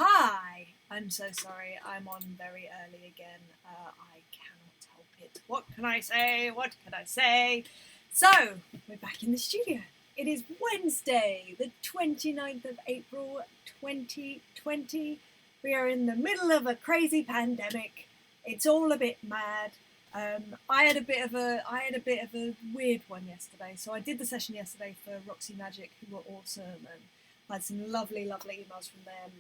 Hi! I'm so sorry, I'm on very early again. I cannot help it. What can I say? What can I say? So, we're back in the studio. It is Wednesday, the 29th of April, 2020. We are in the middle of a crazy pandemic. It's all a bit mad. I had a bit of a weird one yesterday. So I did the session yesterday for Roxy Magic, who were awesome, and I had some lovely emails from them.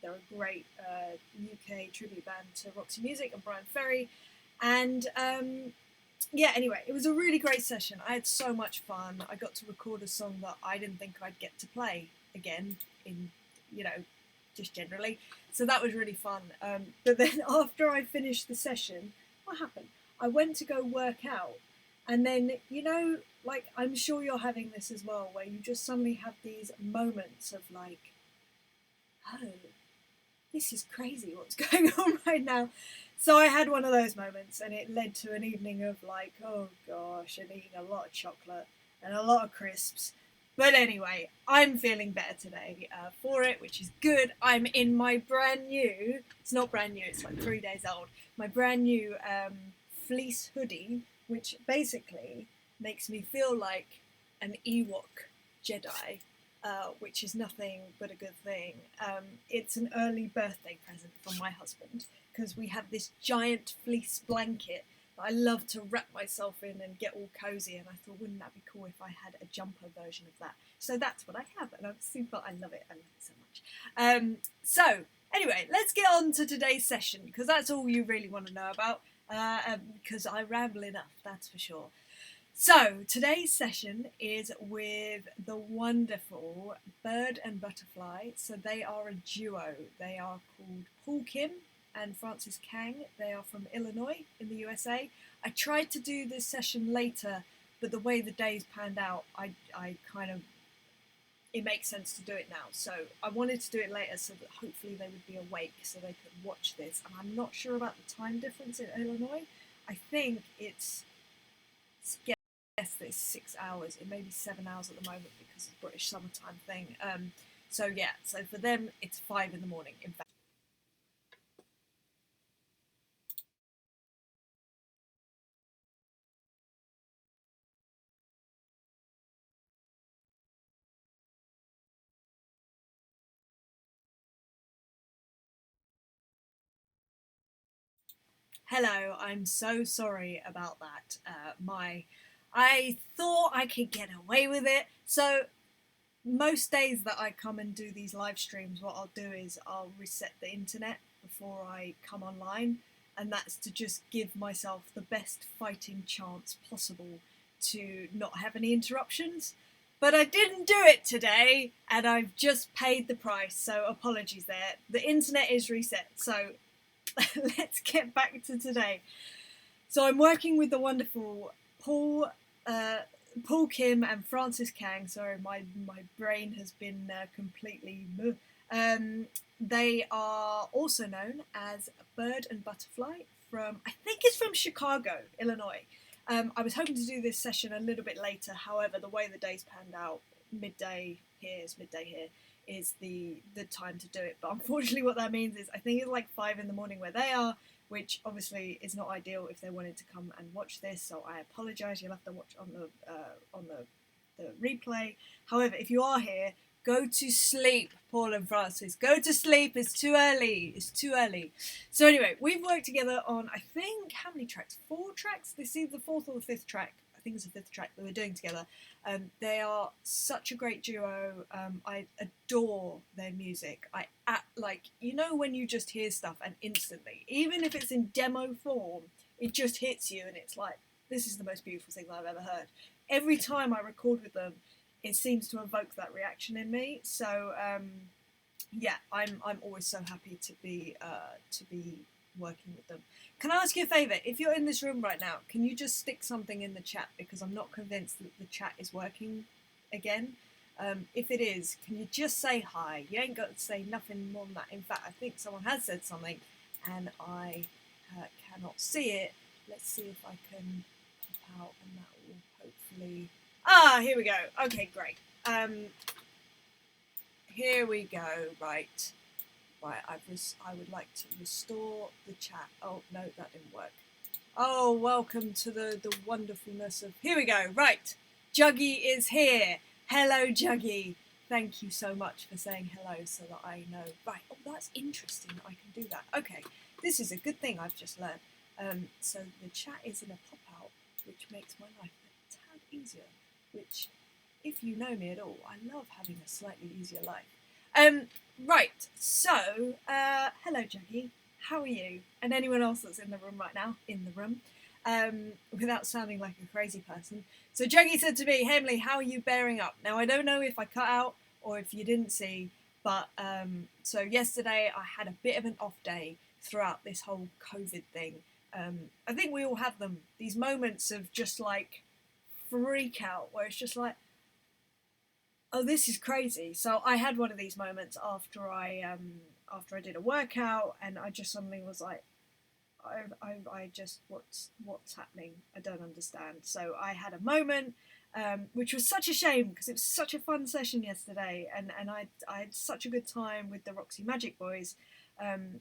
They're a great UK tribute band to Roxy Music and Brian Ferry, and yeah. Anyway, it was a really great session. I had so much fun. I got to record a song that I didn't think I'd get to play again just generally. So that was really fun. But then after I finished the session, what happened? I went to go work out, and then, like, I'm sure you're having this as well, where you just suddenly have these moments of like, oh, this is crazy what's going on right now. So I had one of those moments, and it led to an evening of like, oh gosh, and eating a lot of chocolate and a lot of crisps. But anyway, I'm feeling better today for it, which is good. I'm in my brand new, it's not brand new, it's like 3 days old, my brand new fleece hoodie, which basically makes me feel like an Ewok Jedi, which is nothing but a good thing. It's an early birthday present from my husband, because we have this giant fleece blanket that I love to wrap myself in and get all cozy, and I thought, wouldn't that be cool if I had a jumper version of that? So that's what I have, and I'm super, I love it so much. So anyway, let's get on to today's session, because that's all you really want to know about, because I ramble enough, that's for sure. So today's session is with the wonderful Bird and Butterfly. So they are a duo. They are called Kim and Frances Kang. They are from Illinois in the USA. I tried to do this session later, but the way the days panned out, it makes sense to do it now. So I wanted to do it later so that hopefully they would be awake so they could watch this. And I'm not sure about the time difference in Illinois. I think it's 6 hours. It may be 7 hours at the moment because of the British summertime thing. So yeah, so for them it's 5 in the morning. In fact. Hello, I'm so sorry about that. I thought I could get away with it. So most days that I come and do these live streams, what I'll do is I'll reset the internet before I come online, and that's to just give myself the best fighting chance possible to not have any interruptions. But I didn't do it today, and I've just paid the price, so apologies there. The internet is reset, so let's get back to today. So I'm working with the wonderful Paul Kim and Frances Kang. Sorry, my brain has been completely. They are also known as Bird and Butterfly from, I think it's from Chicago, Illinois. I was hoping to do this session a little bit later. However, the way the days panned out, midday here is the time to do it. But unfortunately, what that means is I think it's like 5 in the morning where they are, which obviously is not ideal if they wanted to come and watch this. So I apologise. You'll have to watch on the replay. However, if you are here, go to sleep, Paul and Frances. Go to sleep. It's too early. It's too early. So anyway, we've worked together on, I think, how many tracks? 4 tracks? This is the 4th or the 5th track. I think it's the 5th track that we're doing together. They are such a great duo. I adore their music. When you just hear stuff and instantly, even if it's in demo form, it just hits you and it's like, this is the most beautiful thing that I've ever heard. Every time I record with them, it seems to evoke that reaction in me. So yeah, I'm always so happy to be working with them. Can I ask you a favour? If you're in this room right now, can you just stick something in the chat, because I'm not convinced that the chat is working again. If it is, can you just say hi? You ain't got to say nothing more than that. In fact, I think someone has said something and I cannot see it. Let's see if I can pop out and that will hopefully... here we go. Okay, great. Here we go. Right. Right, I would like to restore the chat. Oh, no, that didn't work. Oh, welcome to the wonderfulness of... Here we go, right. Juggy is here. Hello, Juggy. Thank you so much for saying hello so that I know. Right, oh, that's interesting that I can do that. Okay, this is a good thing I've just learned. So the chat is in a pop-out, which makes my life a tad easier, which, if you know me at all, I love having a slightly easier life. Right, so, hello Jackie, how are you? And anyone else that's in the room right now, without sounding like a crazy person. So Jackie said to me, hey Emily, how are you bearing up? Now I don't know if I cut out or if you didn't see, but so yesterday I had a bit of an off day throughout this whole COVID thing. I think we all have them, these moments of just like freak out where it's just like, oh, this is crazy. So I had one of these moments after I did a workout, and I just suddenly was like, I just what's happening? I don't understand. So I had a moment, which was such a shame because it was such a fun session yesterday, and I had such a good time with the Roxy Magic Boys.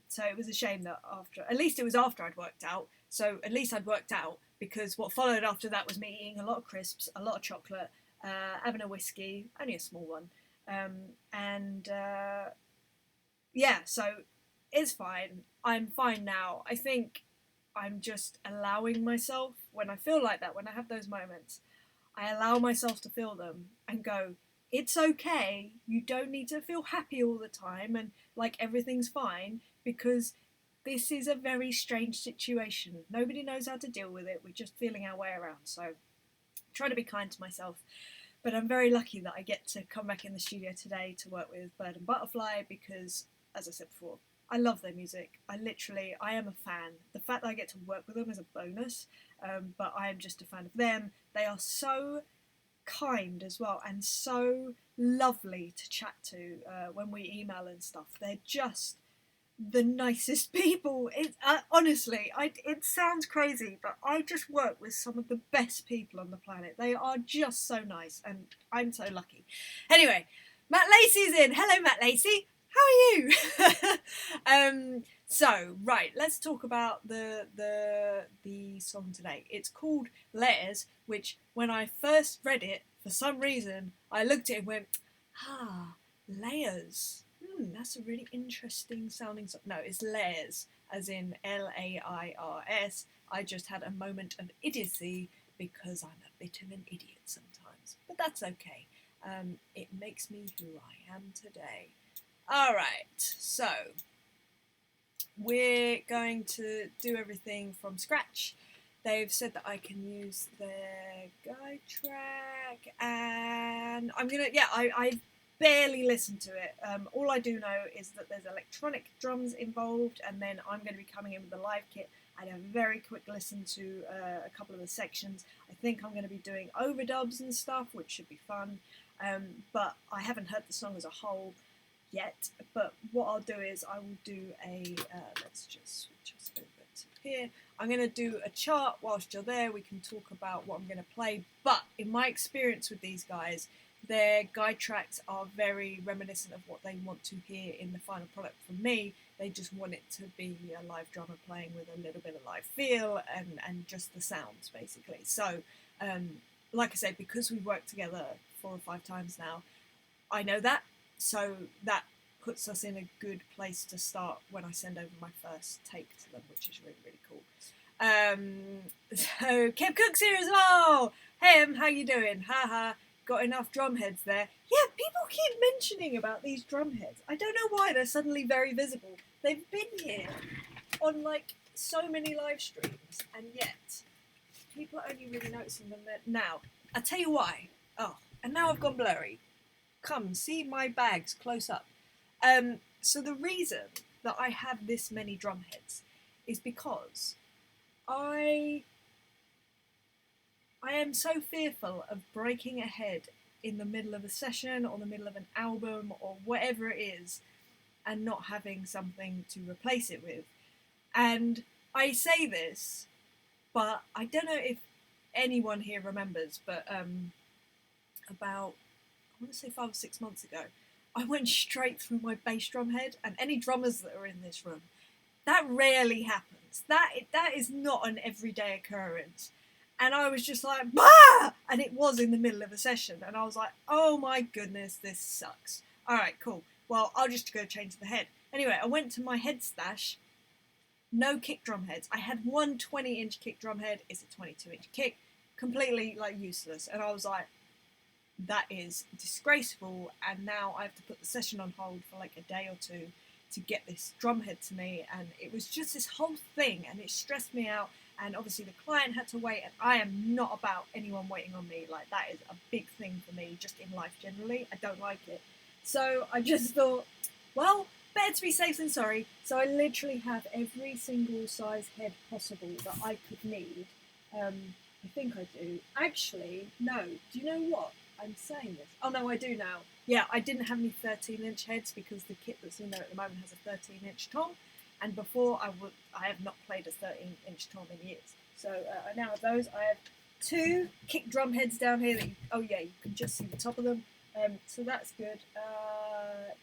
So it was a shame that at least it was after I'd worked out. So at least I'd worked out, because what followed after that was me eating a lot of crisps, a lot of chocolate, having a whiskey, only a small one, yeah, so it's fine. I'm fine now. I think I'm just allowing myself, when I feel like that, when I have those moments, I allow myself to feel them and go, it's okay, you don't need to feel happy all the time and like everything's fine, because this is a very strange situation. Nobody knows how to deal with it. We're just feeling our way around. So try to be kind to myself. But I'm very lucky that I get to come back in the studio today to work with BirdxButterfly because, as I said before, I love their music. I am a fan. The fact that I get to work with them is a bonus, but I am just a fan of them. They are so kind as well and so lovely to chat to when we email and stuff. They're just the nicest people. Honestly, it sounds crazy, but I just work with some of the best people on the planet. They are just so nice, and I'm so lucky. Anyway, Matt Lacey's in. Hello, Matt Lacey. How are you? So, right, let's talk about the song today. It's called Lairs, which when I first read it, for some reason, I looked at it and went, layers. That's a really interesting sounding song. No, it's Lairs, as in Lairs. I just had a moment of idiocy because I'm a bit of an idiot sometimes. But that's okay. It makes me who I am today. Alright, so we're going to do everything from scratch. They've said that I can use their guide track, and I'm gonna, I barely listened to it. All I do know is that there's electronic drums involved, and then I'm going to be coming in with the live kit. I had a very quick listen to a couple of the sections. I think I'm going to be doing overdubs and stuff, which should be fun, but I haven't heard the song as a whole yet. But what I'll do is I will do let's just switch us over to here. I'm going to do a chart whilst you're there. We can talk about what I'm going to play, but in my experience with these guys, their guide tracks are very reminiscent of what they want to hear in the final product from me. They just want it to be a live drummer playing with a little bit of live feel and just the sounds, basically. So, like I said, because we've worked together 4 or 5 times now, I know that. So that puts us in a good place to start when I send over my first take to them, which is really, really cool. So Kev Cook's here as well. Hey, how you doing? Haha. Got enough drum heads there. Yeah, people keep mentioning about these drum heads. I don't know why they're suddenly very visible. They've been here on like so many live streams, and yet people are only really noticing them now. I'll tell you why. Oh, and now I've gone blurry. Come, see my bags close up. So the reason that I have this many drum heads is because I am so fearful of breaking a head in the middle of a session or the middle of an album or whatever it is and not having something to replace it with. And I say this, but I don't know if anyone here remembers, but about, I want to say 5 or 6 months ago, I went straight through my bass drum head, and any drummers that are in this room, that rarely happens. That is not an everyday occurrence. And I was just like, bah! And it was in the middle of a session, and I was like, oh my goodness, this sucks. All right, cool. Well, I'll just go change the head. Anyway, I went to my head stash. No kick drum heads. I had one 20-inch kick drum head. It's a 22-inch kick. Completely like useless. And I was like, that is disgraceful, and now I have to put the session on hold for like a day or two to get this drum head to me, and it was just this whole thing, and it stressed me out, and obviously the client had to wait, and I am not about anyone waiting on me. Like, that is a big thing for me just in life generally. I don't like it. So I just thought, well, better to be safe than sorry. So I literally have every single size head possible that I could need. I think I do. Actually, no. Do you know what? I'm saying this. Oh no, I do now. Yeah, I didn't have any 13-inch heads because the kit that's in there at the moment has a 13-inch tom, and before I have not played a 13-inch tom in years. So I now have those. I have two kick drum heads down here. You can just see the top of them. So that's good.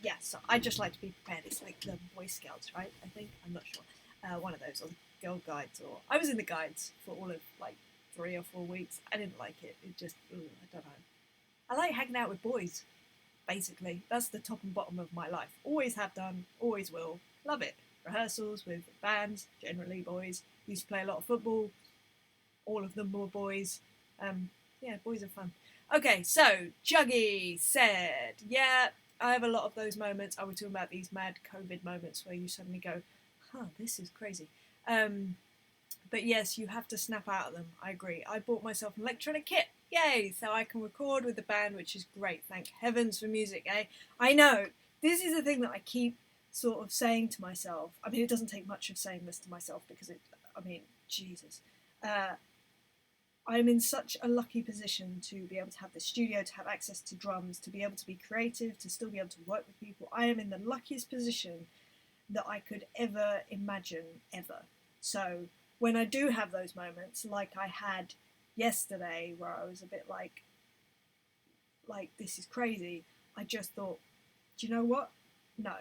Yeah, so I just like to be prepared. It's like the Boy Scouts, right? I think, I'm not sure. One of those, or the Girl Guides, or I was in the guides for all of like 3 or 4 weeks. I didn't like it. It just, I don't know. I like hanging out with boys, basically. That's the top and bottom of my life. Always have done, always will. Love it. Rehearsals with bands, generally boys. Used to play a lot of football. All of them were boys. Yeah, boys are fun. Okay, so Juggy said, yeah, I have a lot of those moments. I was talking about these mad COVID moments where you suddenly go, this is crazy. But yes, you have to snap out of them. I agree. I bought myself an electronic kit. Yay! So I can record with the band, which is great. Thank heavens for music, eh? I know. This is the thing that I keep sort of saying to myself. I mean, it doesn't take much of saying this to myself because Jesus. I'm in such a lucky position to be able to have the studio, to have access to drums, to be able to be creative, to still be able to work with people. I am in the luckiest position that I could ever imagine, ever. So when I do have those moments, like I had yesterday, where I was a bit like this is crazy, I just thought, do you know what? No.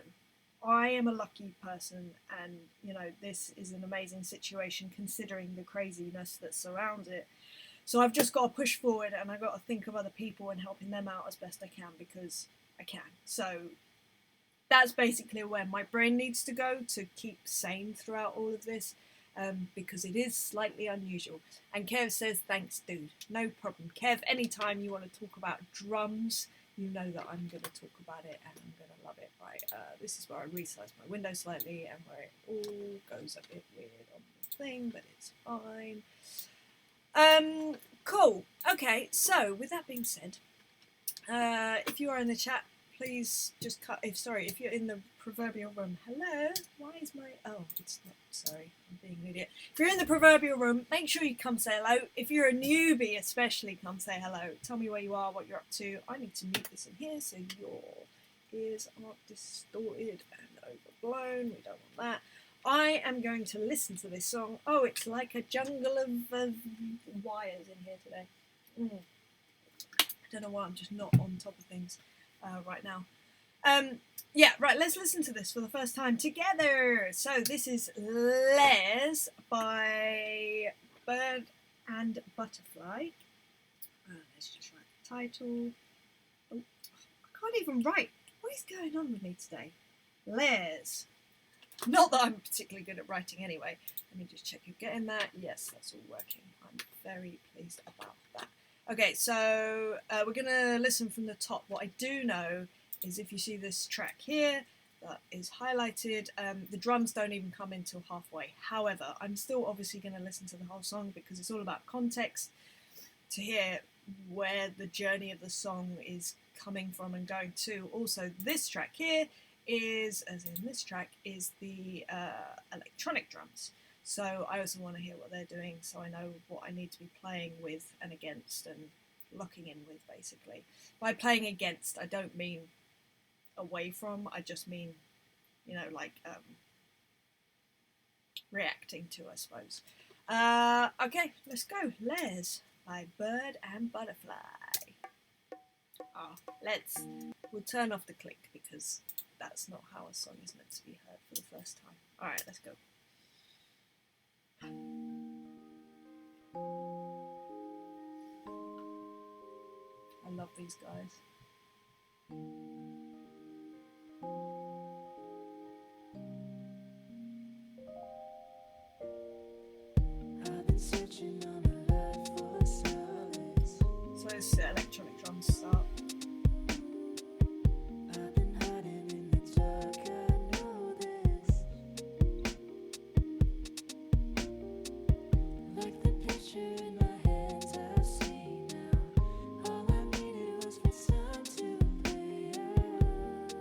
I am a lucky person, and this is an amazing situation considering the craziness that surrounds it. So I've just got to push forward, and I've got to think of other people and helping them out as best I can, because I can. So that's basically where my brain needs to go to keep sane throughout all of this, because it is slightly unusual. And Kev says, thanks, dude. No problem. Kev, anytime you want to talk about drums, you know that I'm going to talk about it, and I'm going to love it. Right, this is where I resize my window slightly, and where it all goes a bit weird on the thing, but it's fine. Cool. Okay, so with that being said, if you are in the chat, please just cut. If you're in the proverbial room, hello. Why is my? Oh, it's not. Sorry, I'm being an idiot. If you're in the proverbial room, make sure you come say hello. If you're a newbie, especially, come say hello. Tell me where you are, what you're up to. I need to mute this in here so your ears aren't distorted and overblown. We don't want that. I am going to listen to this song. Oh, it's like a jungle of wires in here today. I don't know why I'm just not on top of things right now. Yeah, right, let's listen to this for the first time together. So this is Lair's by BirdxButterfly. Let's just write the title. Oh, I can't even write. What is going on with me today? Lair's. Not that I'm particularly good at writing anyway. Let me just check you're getting that. Yes, that's all working. I'm very pleased about that. Okay, so we're going to listen from the top. What I do know is if you see this track here that is highlighted, the drums don't even come in till halfway. However, I'm still obviously going to listen to the whole song because it's all about context, to hear where the journey of the song is coming from and going to. Also, this track here is, as in this track, is the electronic drums. So I also want to hear what they're doing so I know what I need to be playing with and against and locking in with, basically. By playing against, I don't mean away from, I just mean, reacting to, I suppose. Okay, let's go. Lair's by BirdxButterfly. We'll turn off the click because that's not how a song is meant to be heard for the first time. Alright, let's go. I love these guys. I've been searching all my life for solace. So it's electronic drums start. I've been hiding in the dark, I know this. Like the picture in my hands, I see now. All I needed was for time to play out.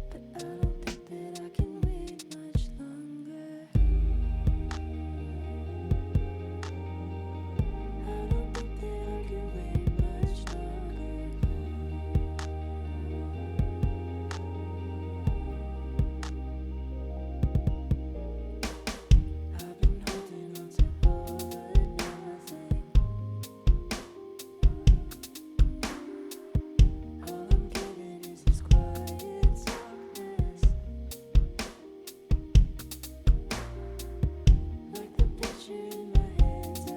But I don't think that I can wait much longer. I don't think that I can wait much longer. I've been holding on to all but nothing. All I'm getting is this quiet softness. Like the picture in my hands, I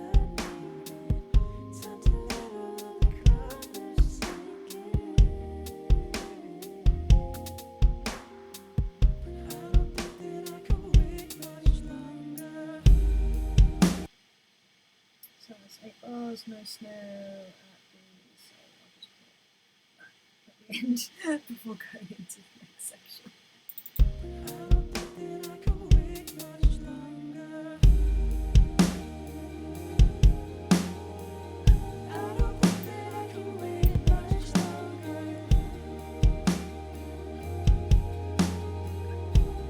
needed time to let all of the colors sink in. But I don't think that I can wait much longer. So it's 8 bars, no snare at the, so I'll just put it at the end before going into the next section. I don't think that I can wait much longer. I don't think that I can wait much longer.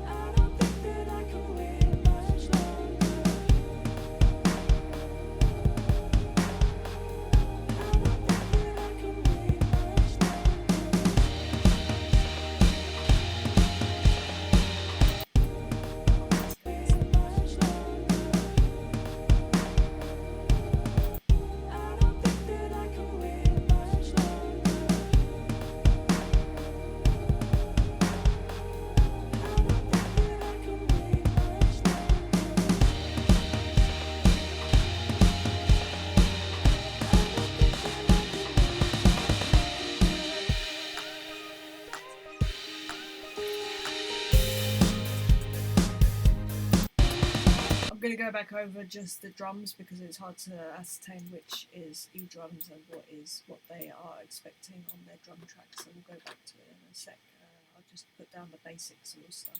I don't think that I can wait much longer. I don't think that I can wait much I don't think that I can wait much longer. I don't think that I can wait much I'm going to go back over just the drums because it's hard to ascertain which is E-drums and what they are expecting on their drum track, so we'll go back to it in a sec. I'll just put down the basics and all stuff.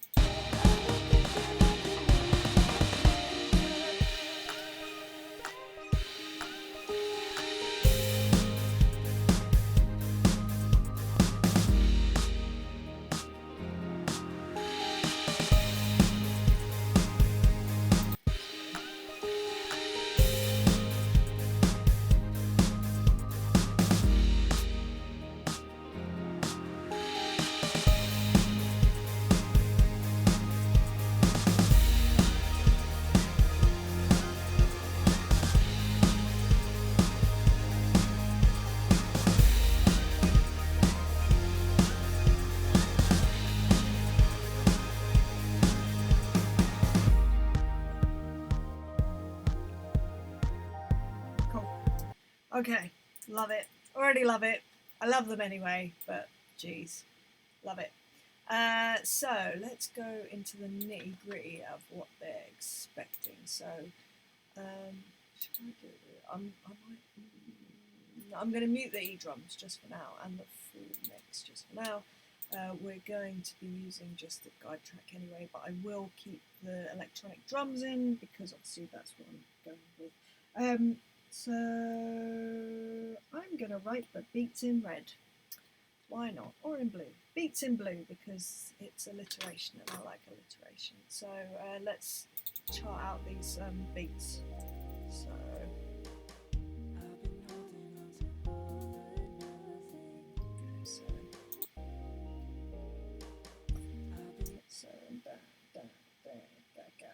Cool. Okay, love it. Already love it. I love them anyway, but geez, love it. So let's go into the nitty gritty of what they're expecting. So, should I do it? I'm going to mute the E-drums just for now and the full mix just for now. We're going to be using just the guide track anyway, but I will keep the electronic drums in because obviously that's what I'm going with. So I'm going to write the beats in red. Why not? Or in blue. Beats in blue because it's alliteration and I like alliteration. So let's chart out these beats. So I've been holding on to all but nothing. so I've been so da da da da ga.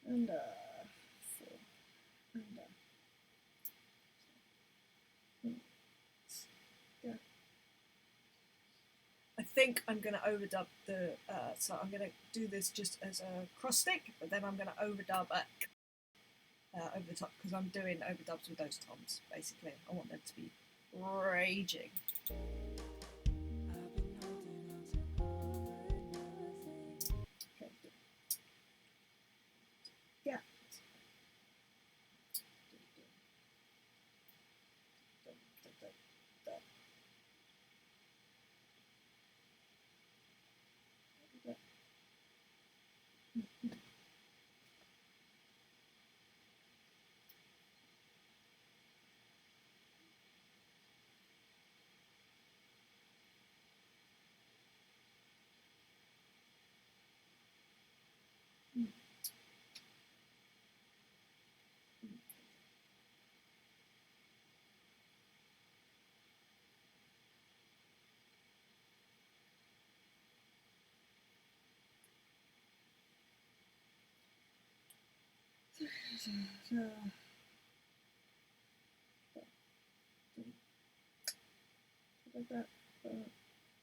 And 4 and think I'm going to overdub the, so I'm going to do this just as a cross stick, but then I'm going to overdub it over the top, because I'm doing overdubs with those toms, basically. I want them to be raging. Okay. Yeah.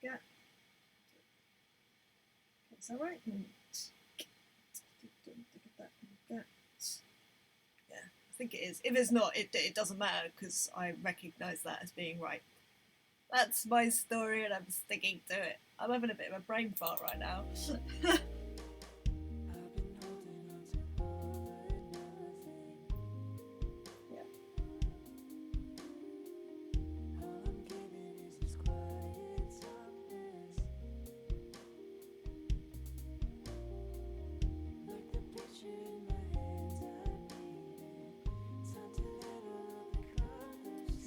Yeah. Is that right? Yeah, I think it is. If it's not, it doesn't matter, because I recognise that as being right. That's my story and I'm sticking to it. I'm having a bit of a brain fart right now.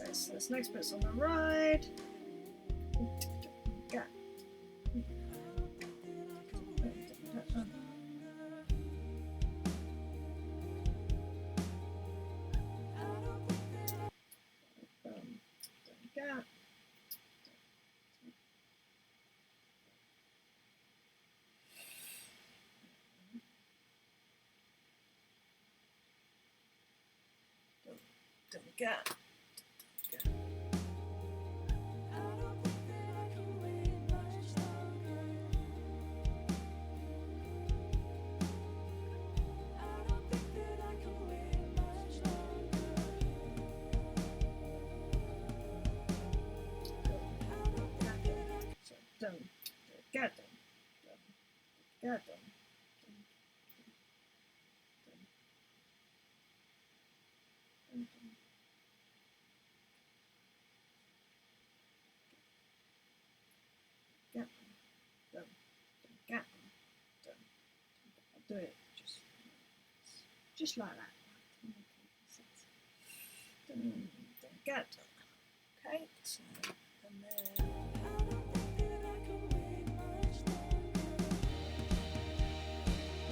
Okay, so this next bit's on the right. Yeah. Yeah. Gap. Get them. Get them. Get them. I'll do it just like that. Get them. Okay, so and then.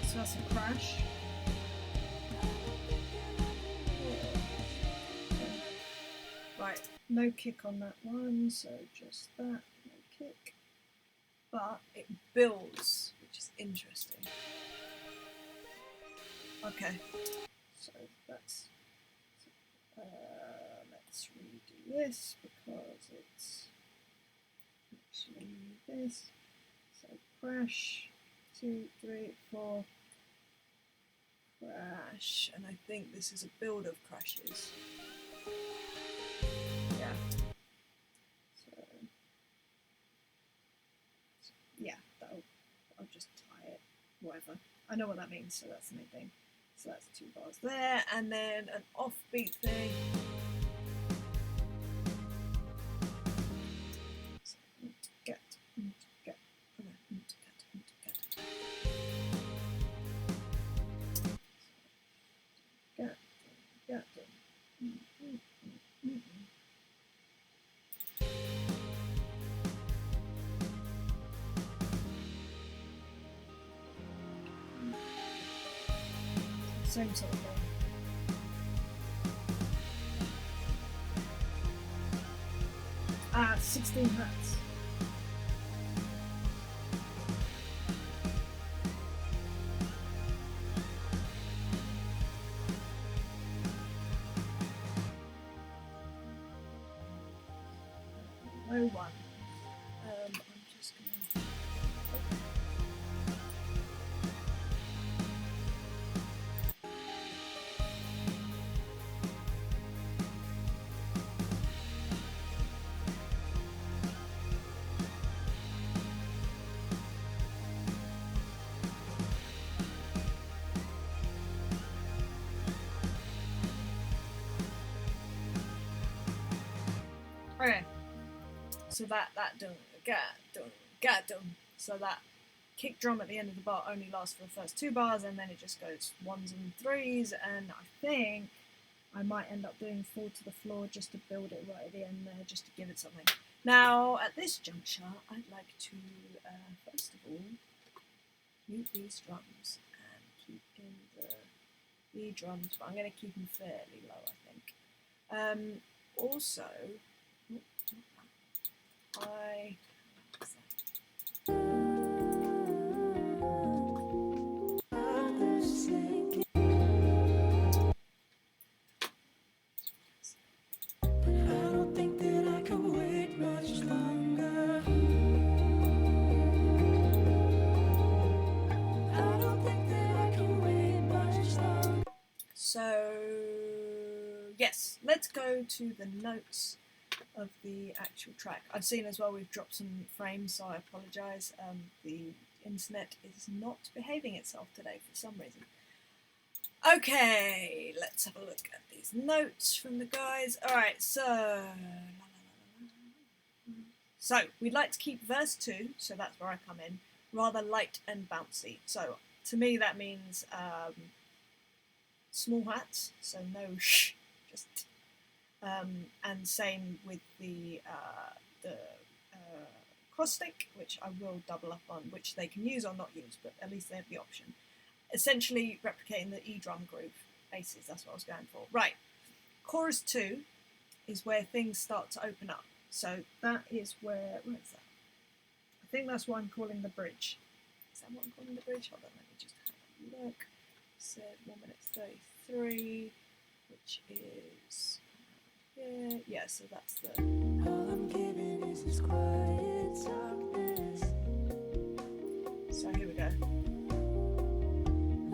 So that's a crash. Right, no kick on that one, so just that, no kick. But it builds, which is interesting. Okay, so that's. Let's redo this because it's actually this. So crash, 2, 3, 4. Crash, and I think this is a build of crashes. Yeah. So yeah, I'll just tie it. Whatever. I know what that means, so that's the main thing. So that's 2 bars there, and then an offbeat thing. So, get. Same sort of thing. Ah, 16 hertz. No one. I'm just gonna. So that dum ga dum ga dum. So that kick drum at the end of the bar only lasts for the first 2 bars, and then it just goes 1s and 3s. And I think I might end up doing Fall to the Floor just to build it right at the end there, just to give it something. Now, at this juncture, I'd like to, first of all, mute these drums and keep in the E drums, but I'm going to keep them fairly low, I think. Also, so yes, let's go to the notes of the actual track. I've seen as well we've dropped some frames, so I apologise. The internet is not behaving itself today for some reason. Okay, let's have a look at these notes from the guys. Alright, so we'd like to keep verse 2, so that's where I come in, rather light and bouncy. So to me that means small hats, so no shh, just and same with the cross stick, which I will double up on, which they can use or not use, but at least they have the option. Essentially replicating the E drum groove bases, that's what I was going for. Right, chorus 2 is where things start to open up. So that is where is that? I think that's what I'm calling the bridge. Is that what I'm calling the bridge? Hold on, let me just have a look. Said 1 minute 33, which is here. Yeah, so that's the. All I'm giving is this quiet darkness. So here we go.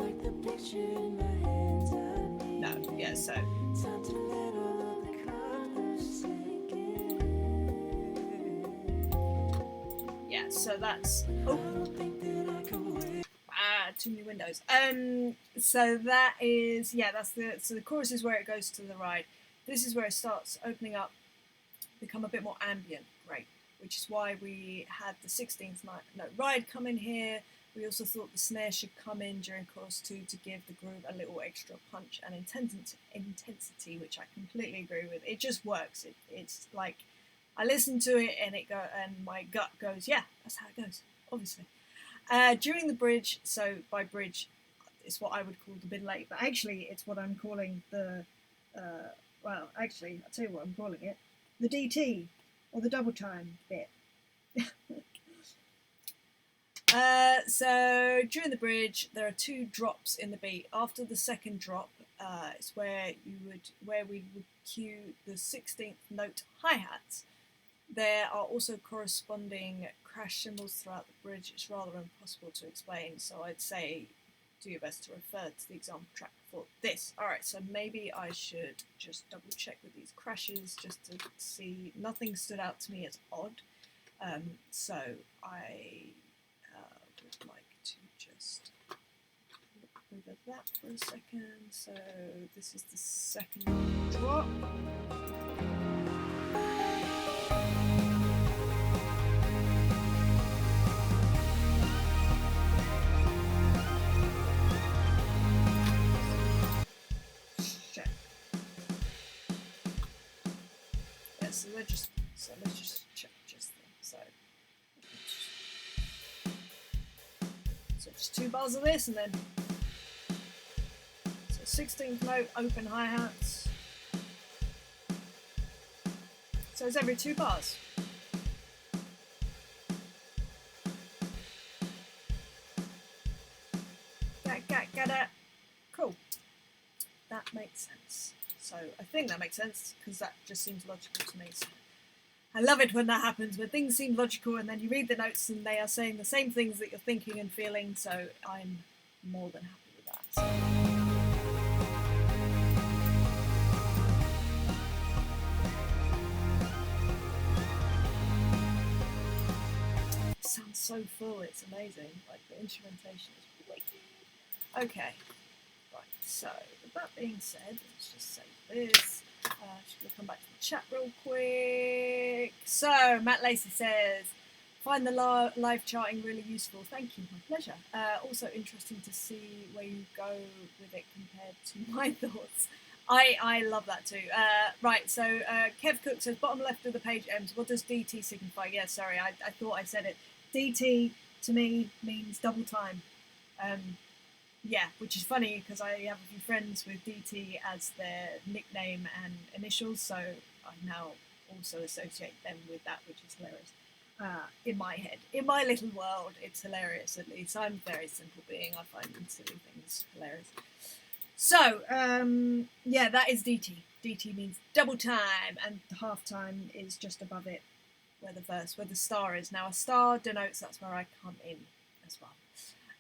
Like the picture in my hands, I need. No, yeah, so. Time to let all of the colors sink in. Yeah, so that's. Oh. I don't think that I can wait. Too many windows. So that is, yeah, that's the chorus is where it goes to the ride. This is where it starts opening up, become a bit more ambient, right? Which is why we had the 16th note ride come in here. We also thought the snare should come in during chorus 2 to give the groove a little extra punch and intensity, which I completely agree with. It just works. It's like I listen to it and my gut goes, yeah, that's how it goes, obviously. During the bridge, so by bridge, it's what I would call the mid late, but actually it's what I'm calling the, well, actually, I'll tell you what I'm calling it, the DT, or the double time bit. So during the bridge, there are 2 drops in the beat. After the second drop, it's where we would cue the 16th note hi-hats. There are also corresponding crash cymbals throughout the bridge. It's rather impossible to explain, so I'd say do your best to refer to the example track for this. Alright, so maybe I should just double check with these crashes just to see. Nothing stood out to me as odd, so I would like to just look over that for a second. So this is the second drop. So let's just check just then. So just 2 bars of this, and then so 16th note open hi-hats. So it's every 2 bars. Get it. Cool. That makes sense. So I think that makes sense because that just seems logical to me. So I love it when that happens, where things seem logical and then you read the notes and they are saying the same things that you're thinking and feeling, so I'm more than happy with that. It sounds so full, it's amazing. Like the instrumentation is wicked. Okay, right, so with that being said, let's just save this. Just gonna come back to the chat real quick. So Matt Lacey says, "Find the live charting really useful. Thank you, my pleasure. Also interesting to see where you go with it compared to my thoughts." I love that too. Right, so Kev Cook says, "Bottom left of the page ends. What does DT signify?" Yeah, sorry, I thought I said it. DT to me means double time. Yeah, which is funny because I have a few friends with DT as their nickname and initials, so I now also associate them with that, which is hilarious. In my head, in my little world, it's hilarious. At least I'm a very simple being. I find silly things hilarious. So, yeah, that is DT. DT means double time, and the half time is just above it, where the star is. Now, a star denotes that's where I come in as well.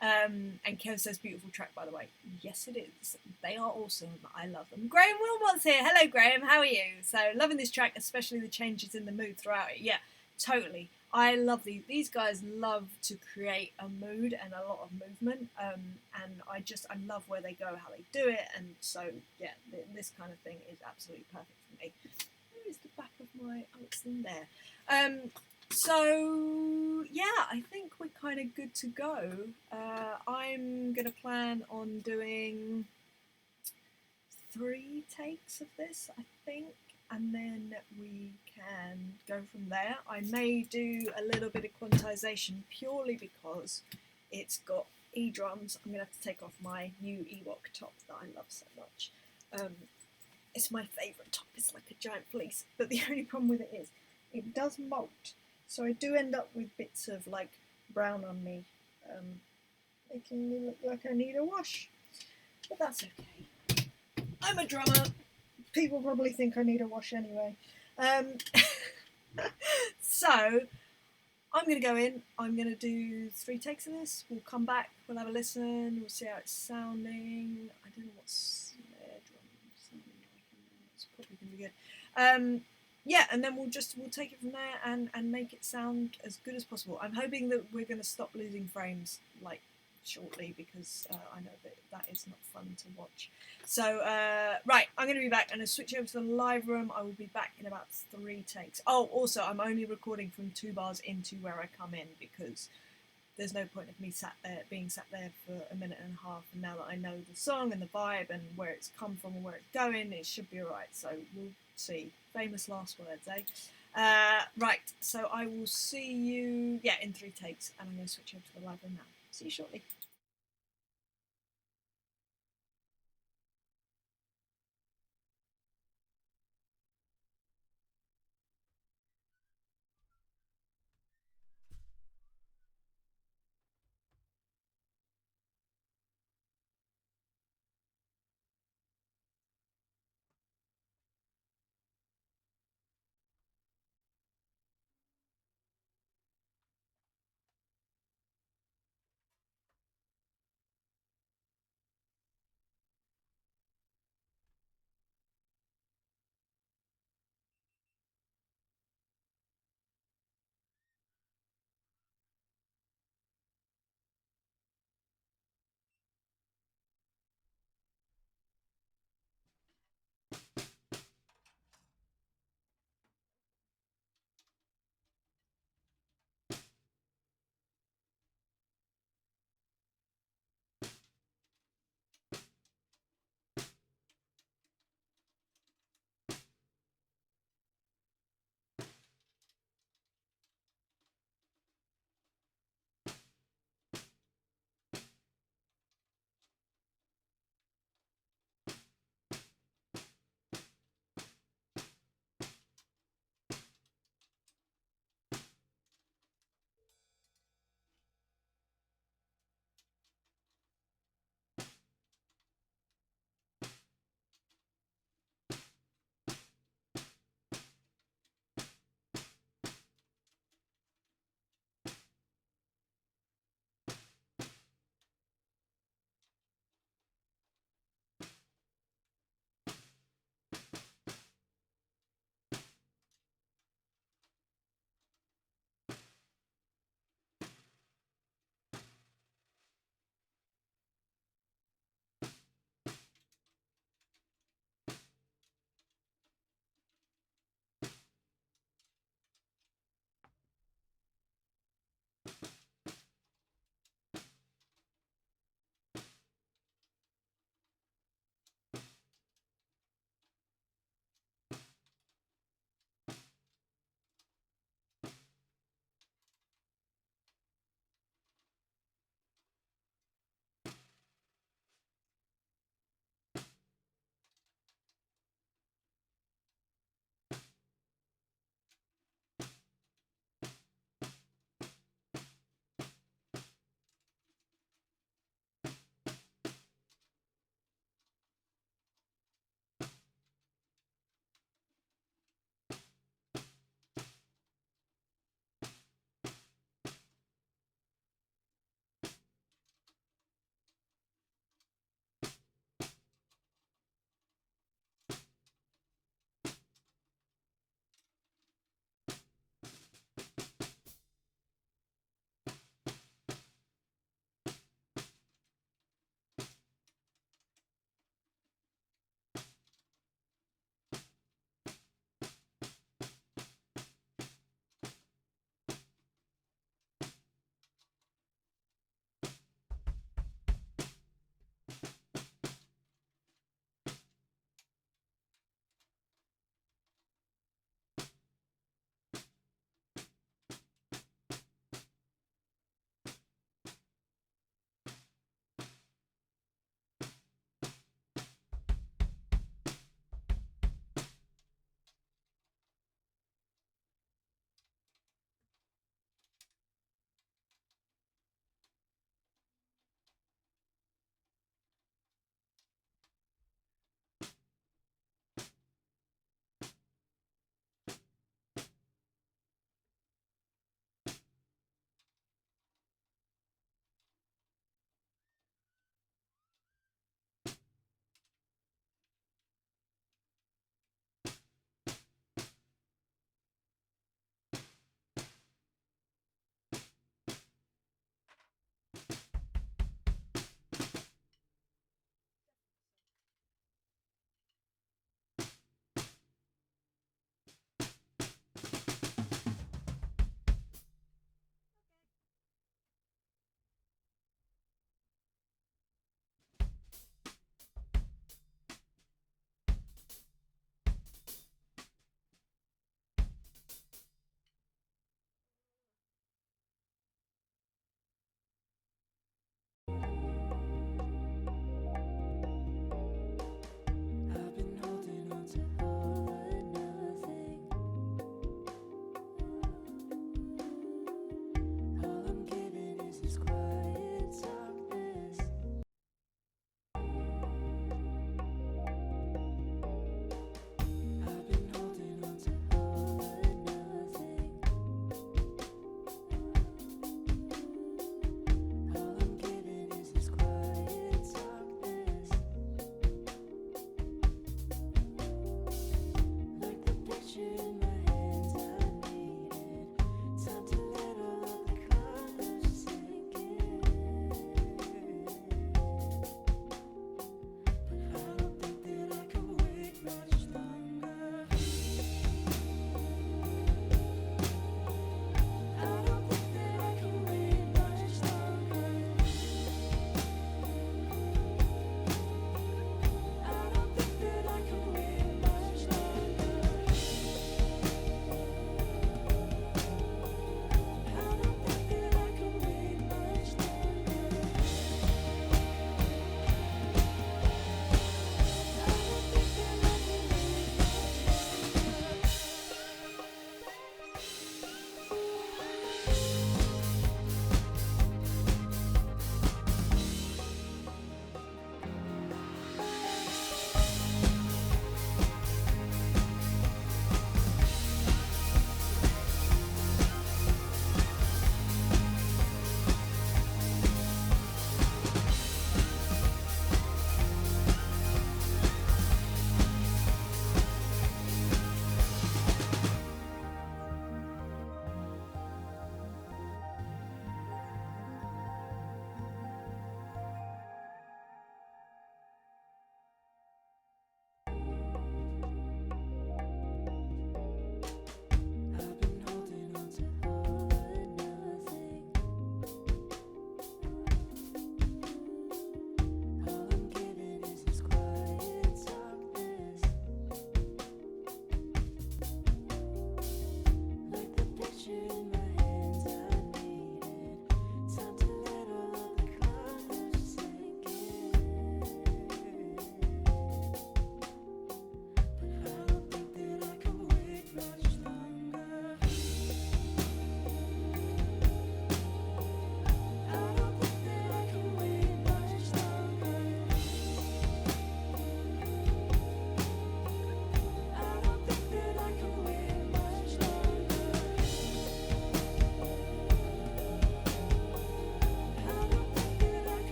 And Kev says, "Beautiful track, by the way." Yes, it is. They are awesome. I love them. Graham Wilmot's here. Hello, Graham. How are you? So, loving this track, especially the changes in the mood throughout it. Yeah, totally. I love these. These guys love to create a mood and a lot of movement. And I love where they go, how they do it. And so, yeah, this kind of thing is absolutely perfect for me. Where is the back of my? Oh, it's in there. So yeah, I think we're kind of good to go. I'm gonna plan on doing 3 takes of this, I think, and then we can go from there. I may do a little bit of quantization purely because it's got E-drums. I'm gonna have to take off my new Ewok top that I love so much. It's my favourite top. It's like a giant fleece, but the only problem with it is it does molt. So I do end up with bits of like brown on me, making me look like I need a wash. But that's okay. I'm a drummer. People probably think I need a wash anyway. So I'm going to go in. I'm going to do 3 takes of this. We'll come back. We'll have a listen. We'll see how it's sounding. I don't know what snare drum sounding like. It's probably going to be good. Yeah, and then we'll take it from there and make it sound as good as possible. I'm hoping that we're going to stop losing frames like shortly because I know that is not fun to watch. So right, I'm going to be back. I'm going to switch over to the live room. I will be back in about 3 takes. Oh, also, I'm only recording from 2 bars into where I come in because there's no point of me being sat there for a minute and a half. And now that I know the song and the vibe and where it's come from and where it's going, it should be alright. So we'll see. Famous last words, eh? Right, so I will see you, in 3 takes, and I'm going to switch over to the live room now. See you shortly. picture in my hands, I need it. Time to let all of the colors sink in. But I don't think that I can wait much longer. I don't think that I can wait much longer. I don't think that I can wait much longer.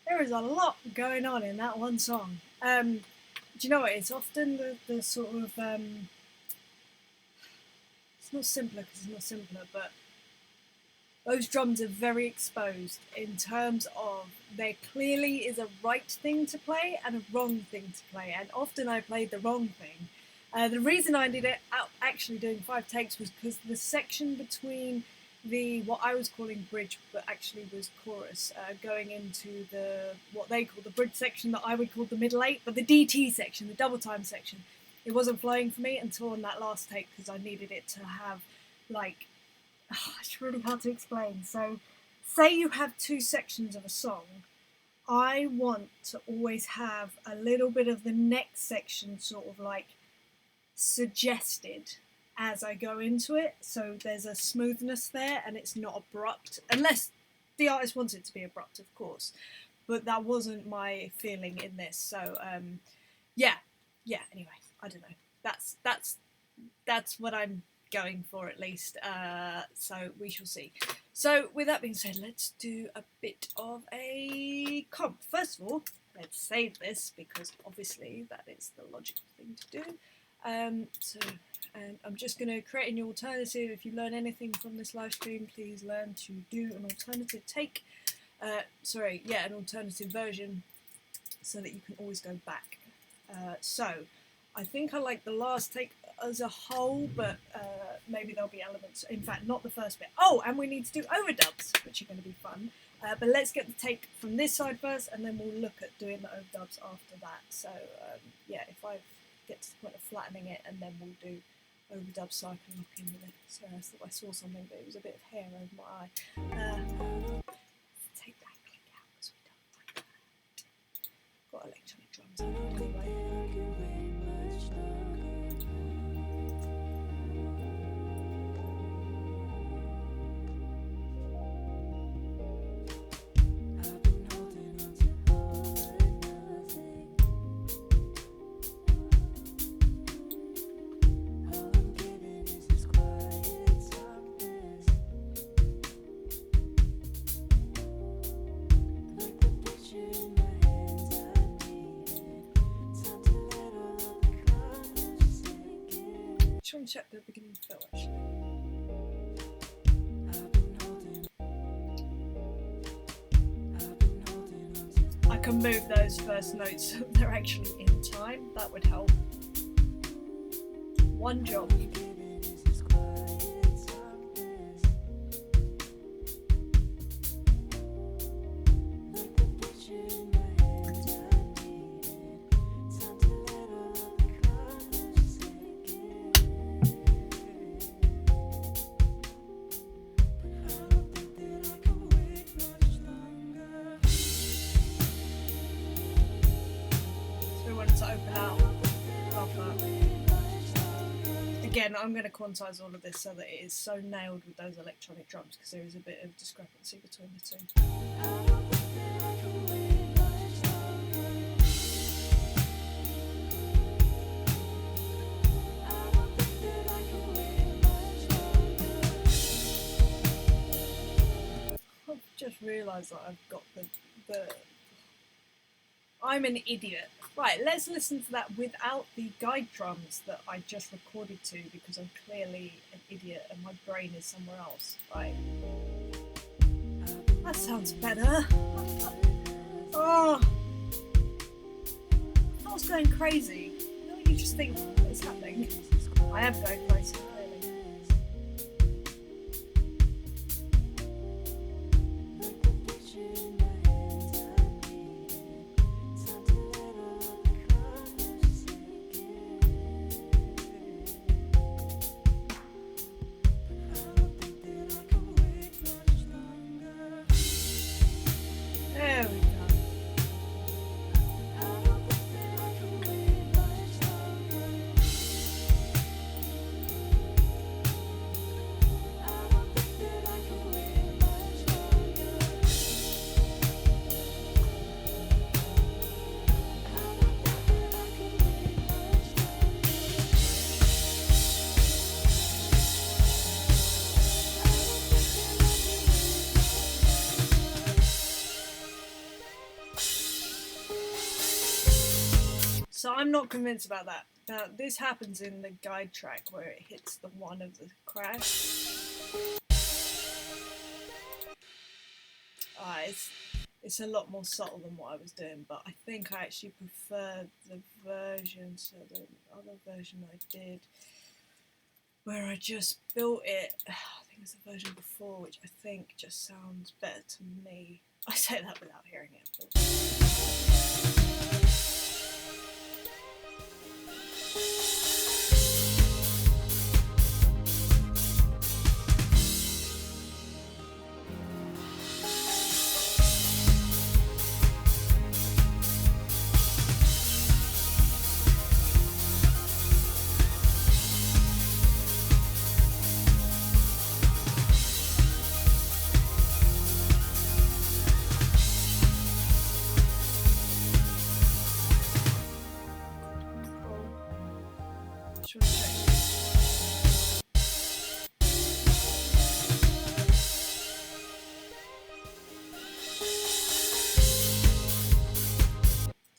There is a lot going on in that one song. Do you know what? It's often the sort of it's not simpler because it's not simpler, but those drums are very exposed in terms of there clearly is a right thing to play and a wrong thing to play, and often I played the wrong thing. The reason I did it actually doing 5 takes was because the section between the what I was calling bridge, but actually was chorus, going into the what they call the bridge section that I would call the middle 8, but the DT section, the double time section, it wasn't flowing for me until on that last take because I needed it to have like it's really hard to explain. So, say you have 2 sections of a song, I want to always have a little bit of the next section sort of like suggested as I go into it, so there's a smoothness there and it's not abrupt, unless the artist wants it to be abrupt, of course, but that wasn't my feeling in this. So yeah, anyway, I don't know, that's what I'm going for, at least, so we shall see. So with that being said, let's do a bit of a comp. First of all, let's save this because obviously that is the logical thing to do. And I'm just going to create a new alternative. If you learn anything from this live stream, please learn to do an alternative take. An alternative version so that you can always go back. So I think I like the last take as a whole, but maybe there'll be elements, in fact not the first bit. Oh, and we need to do overdubs, which are going to be fun. But let's get the take from this side first, and then we'll look at doing the overdubs after that. So if I get to the point of flattening it, and then we'll do overdubs so I can look in with it. Sorry, I thought I saw something, but it was a bit of hair over my eye. Take that click out because we don't like that. Got electronic drums on anyway. Check the beginning fill actually. I can move those first notes so they're actually in time. That would help. One job. Again, I'm going to quantize all of this so that it is so nailed with those electronic drums because there is a bit of discrepancy between the two. I've just realised that I've got the I'm an idiot. Right, let's listen to that without the guide drums that I just recorded to because I'm clearly an idiot and my brain is somewhere else. Right. That sounds better. Oh, I was going crazy. You know, you just think, what is happening? I am going crazy, clearly. So I'm not convinced about that. Now, this happens in the guide track where it hits the one of the crash. It's a lot more subtle than what I was doing, but I think I actually prefer the version, so the other version I did, where I just built it. I think it's the version before, which I think just sounds better to me. I say that without hearing it, of course.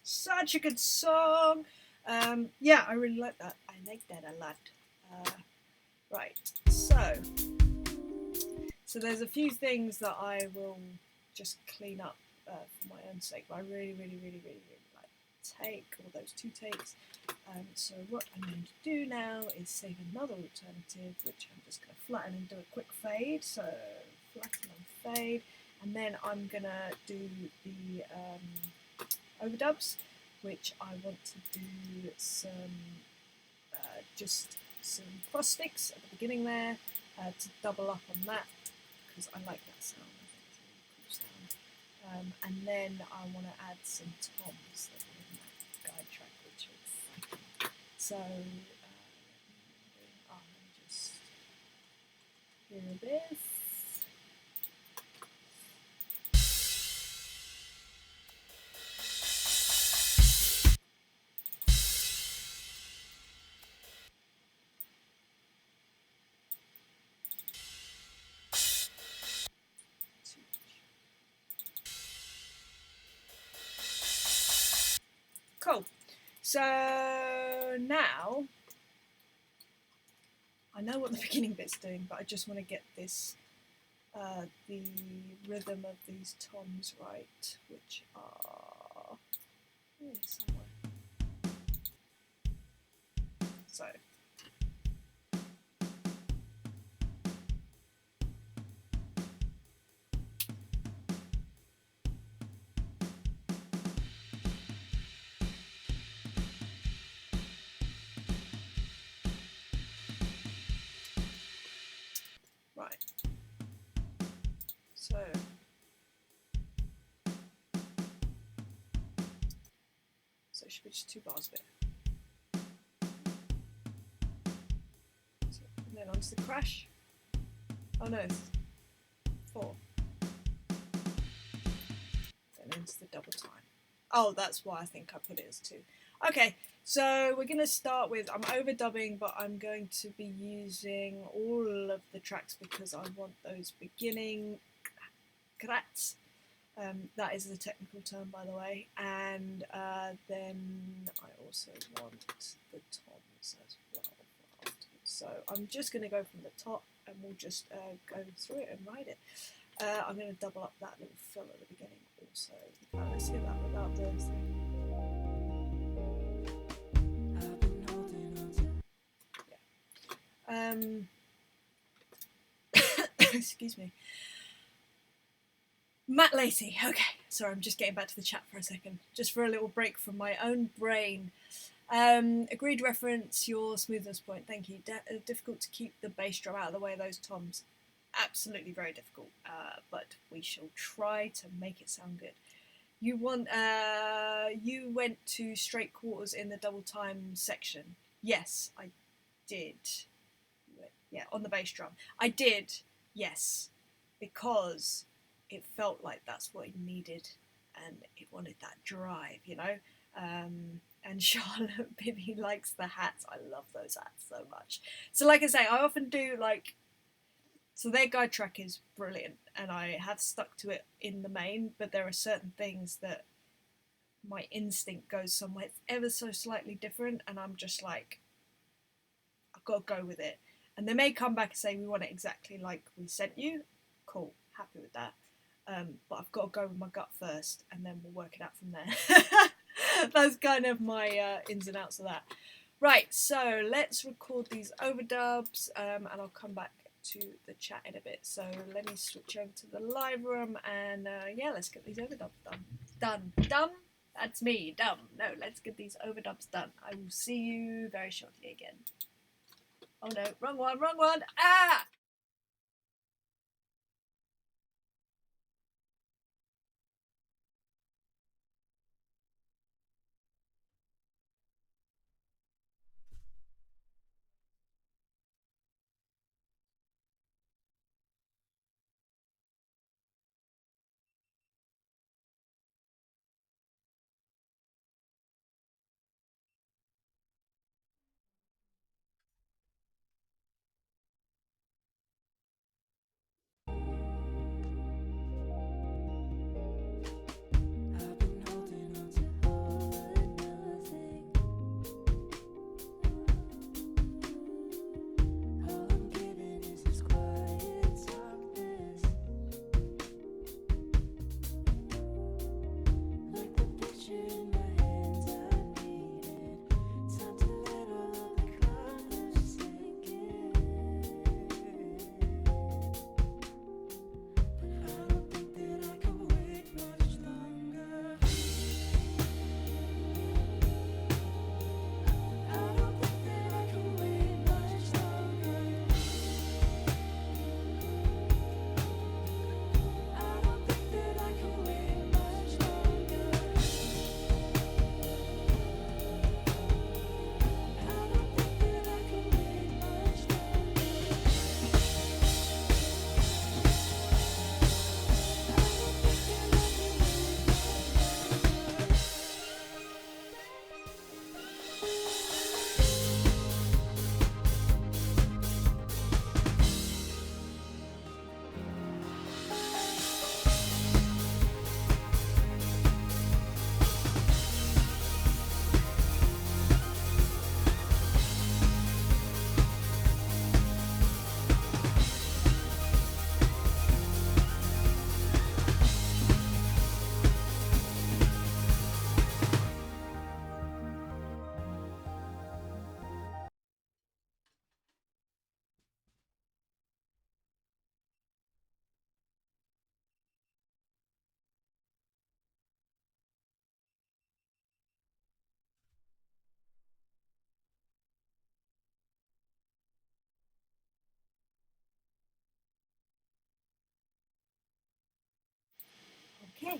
Such a good song. Yeah, I really like that. I like that a lot. Right, so there's a few things that I will just clean up for my own sake, but I really like take all those 2 takes. So what I'm going to do now is save another alternative, which I'm just going to flatten and do a quick fade. So flatten and fade, and then I'm going to do the overdubs, which I want to do some just some cross sticks at the beginning there to double up on that, because I like that sound. I think it's a really cool sound. And then I want to add some toms that are in that guide track, which is so. Let me just hear this. Cool. So now I know what the beginning bit's doing, but I just want to get this the rhythm of these toms right, which are here somewhere. So right. So should be just 2 bars of it. So, and then onto the crash. Oh no, it's 4. Then into the double time. Oh, that's why I think I put it as 2. Okay, so we're going to start with, I'm overdubbing, but I'm going to be using all of the tracks because I want those beginning crats. That is the technical term, by the way. And then I also want the toms as well afterwards. So I'm just going to go from the top and we'll just go through it and ride it. I'm going to double up that little fill at the beginning also. Let's get that without the thing. Excuse me. Matt Lacey. Okay, sorry, I'm just getting back to the chat for a second, just for a little break from my own brain. Agreed reference, your smoothness point. Thank you. Difficult to keep the bass drum out of the way of those toms. Absolutely very difficult, but we shall try to make it sound good. You went to straight quarters in the double time section. Yes, I did. Yeah, on the bass drum. I did, yes, because it felt like that's what it needed and it wanted that drive, you know? And Charlotte Bibby likes the hats. I love those hats so much. So like I say, I often do so their guide track is brilliant and I have stuck to it in the main, but there are certain things that my instinct goes somewhere ever so slightly different, and I'm just like, I've got to go with it. And they may come back and say, we want it exactly like we sent you. Cool, happy with that. But I've got to go with my gut first, and then we'll work it out from there. That's kind of my ins and outs of that. Right, so let's record these overdubs, and I'll come back to the chat in a bit. So let me switch over to the live room, and yeah, let's get these overdubs done. Done? That's me, dumb. No, let's get these overdubs done. I will see you very shortly again. Oh no, wrong one. Ah! I've been holding on to all and nothing. All I'm giving is this quiet darkness. Like the picture in my hands, I needed time to let all of the colors sink in. But I don't think that I can wait much longer. I don't think that I can wait much longer. I don't think that I can wait much longer. I don't think that I can wait much longer. Okay.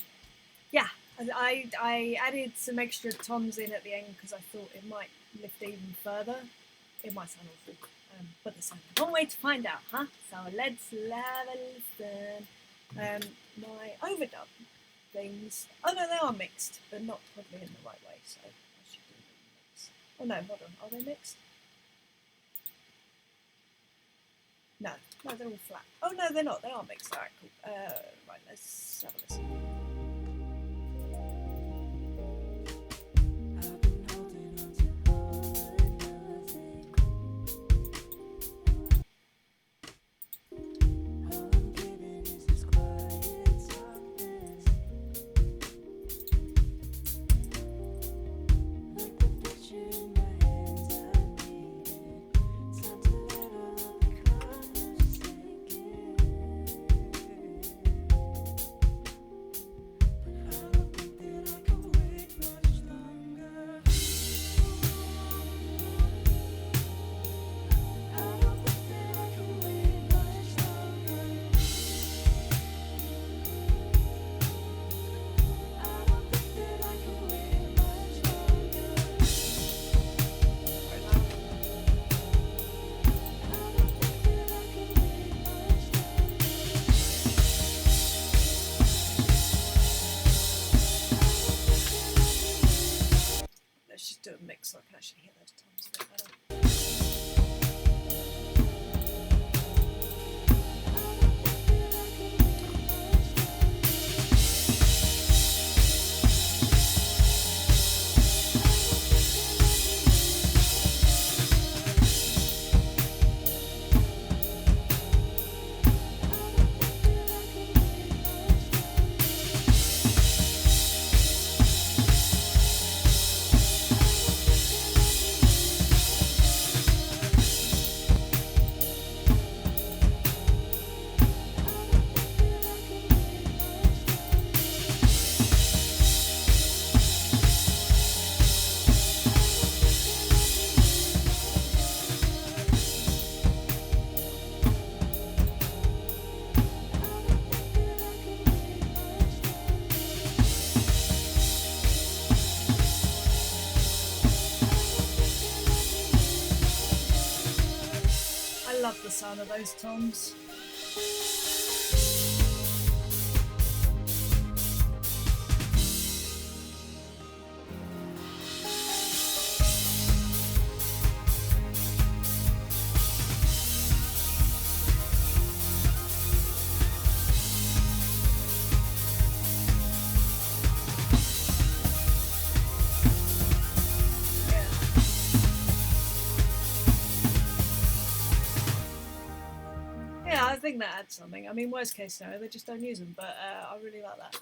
Yeah, I added some extra toms in at the end because I thought it might lift even further. It might sound awful, but there's only one way to find out, huh? So let's have a listen. My overdub things. Oh no, they are mixed, but not probably in the right way. So I should do them mixed. Oh no, hold on. Are they mixed? No, they're all flat. Oh no, they're not. They are mixed. Alright, cool. Right, let's have a listen. I've been holding on to all and nothing. All I'm giving is this quiet darkness. Like the picture in my hands, I needed time to let all of the colors sink in. the sound of those toms. I think that adds something. I mean, worst case scenario, they just don't use them, but I really like that.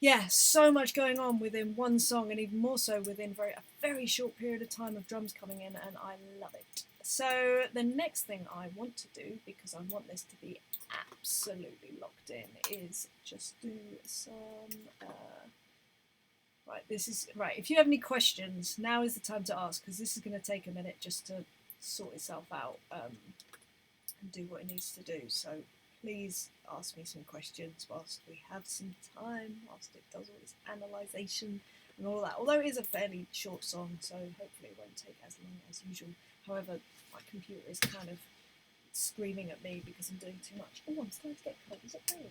Yeah, so much going on within one song, and even more so within a very short period of time of drums coming in, and I love it. So the next thing I want to do, because I want this to be absolutely locked in, is just do some... Right, if you have any questions, now is the time to ask, because this is going to take a minute just to sort itself out. And do what it needs to do, so please ask me some questions whilst we have some time, whilst it does all this analysation and all that, although it is a fairly short song, so hopefully it won't take as long as usual. However, my computer is kind of screaming at me because I'm doing too much. Oh, I'm starting to get cold. Is it raining?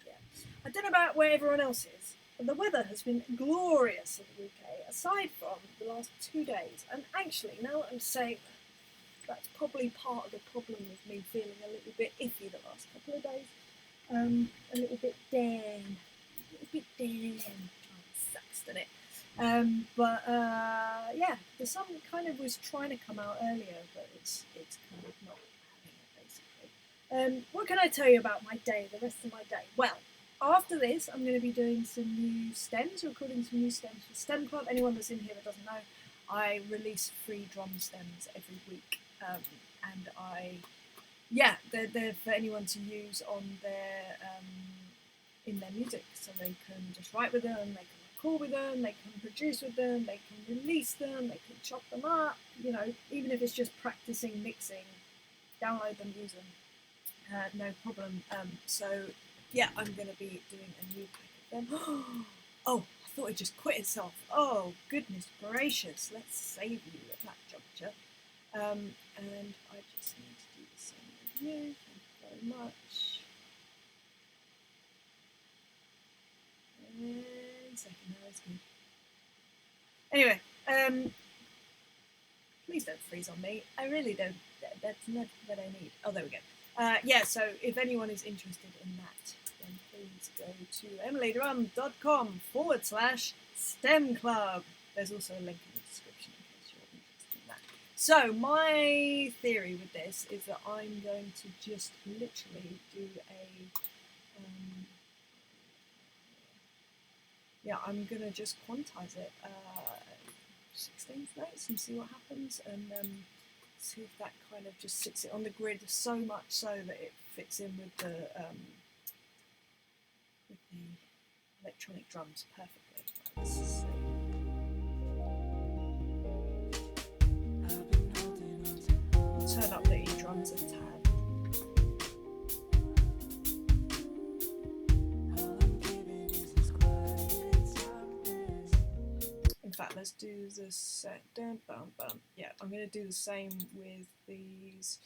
Yeah. I don't know about where everyone else is, but the weather has been glorious in the UK, aside from the last 2 days, and actually, now that I'm saying that's probably part of the problem with me feeling a little bit iffy the last couple of days. A little bit down. Oh, it sucks, doesn't it? Yeah, the sun kind of was trying to come out earlier, but it's kind of not having it, basically. What can I tell you about my day, the rest of my day? Well, after this, I'm going to be doing some new stems, recording some new stems for STEM Club. Anyone that's in here that doesn't know, I release free drum stems every week. They're for anyone to use on their in their music, so they can just write with them, they can record with them, they can produce with them, they can release them, they can chop them up, you know, even if it's just practicing mixing, download them, use them, no problem. So yeah, I'm going to be doing a new pack of them. Oh, I thought it just quit itself. Oh, goodness gracious, let's save you at that juncture. And I just need to do the same with you. Thank you very much. And second, that is good. Anyway, please don't freeze on me. I really don't. That's not what I need. Oh, there we go. Yeah, so if anyone is interested in that, then please go to emilydrum.com/STEM Club. There's also a link in the description in case you're interested in that. So my theory with this is that I'm going to just literally do I'm going to just quantize it 16th notes and see what happens, and see if that kind of just sits it on the grid so much so that it fits in with the electronic drums perfectly. Let's see. Turn up the drums a tad. In fact, let's do the set. Yeah, I'm going to do the same with these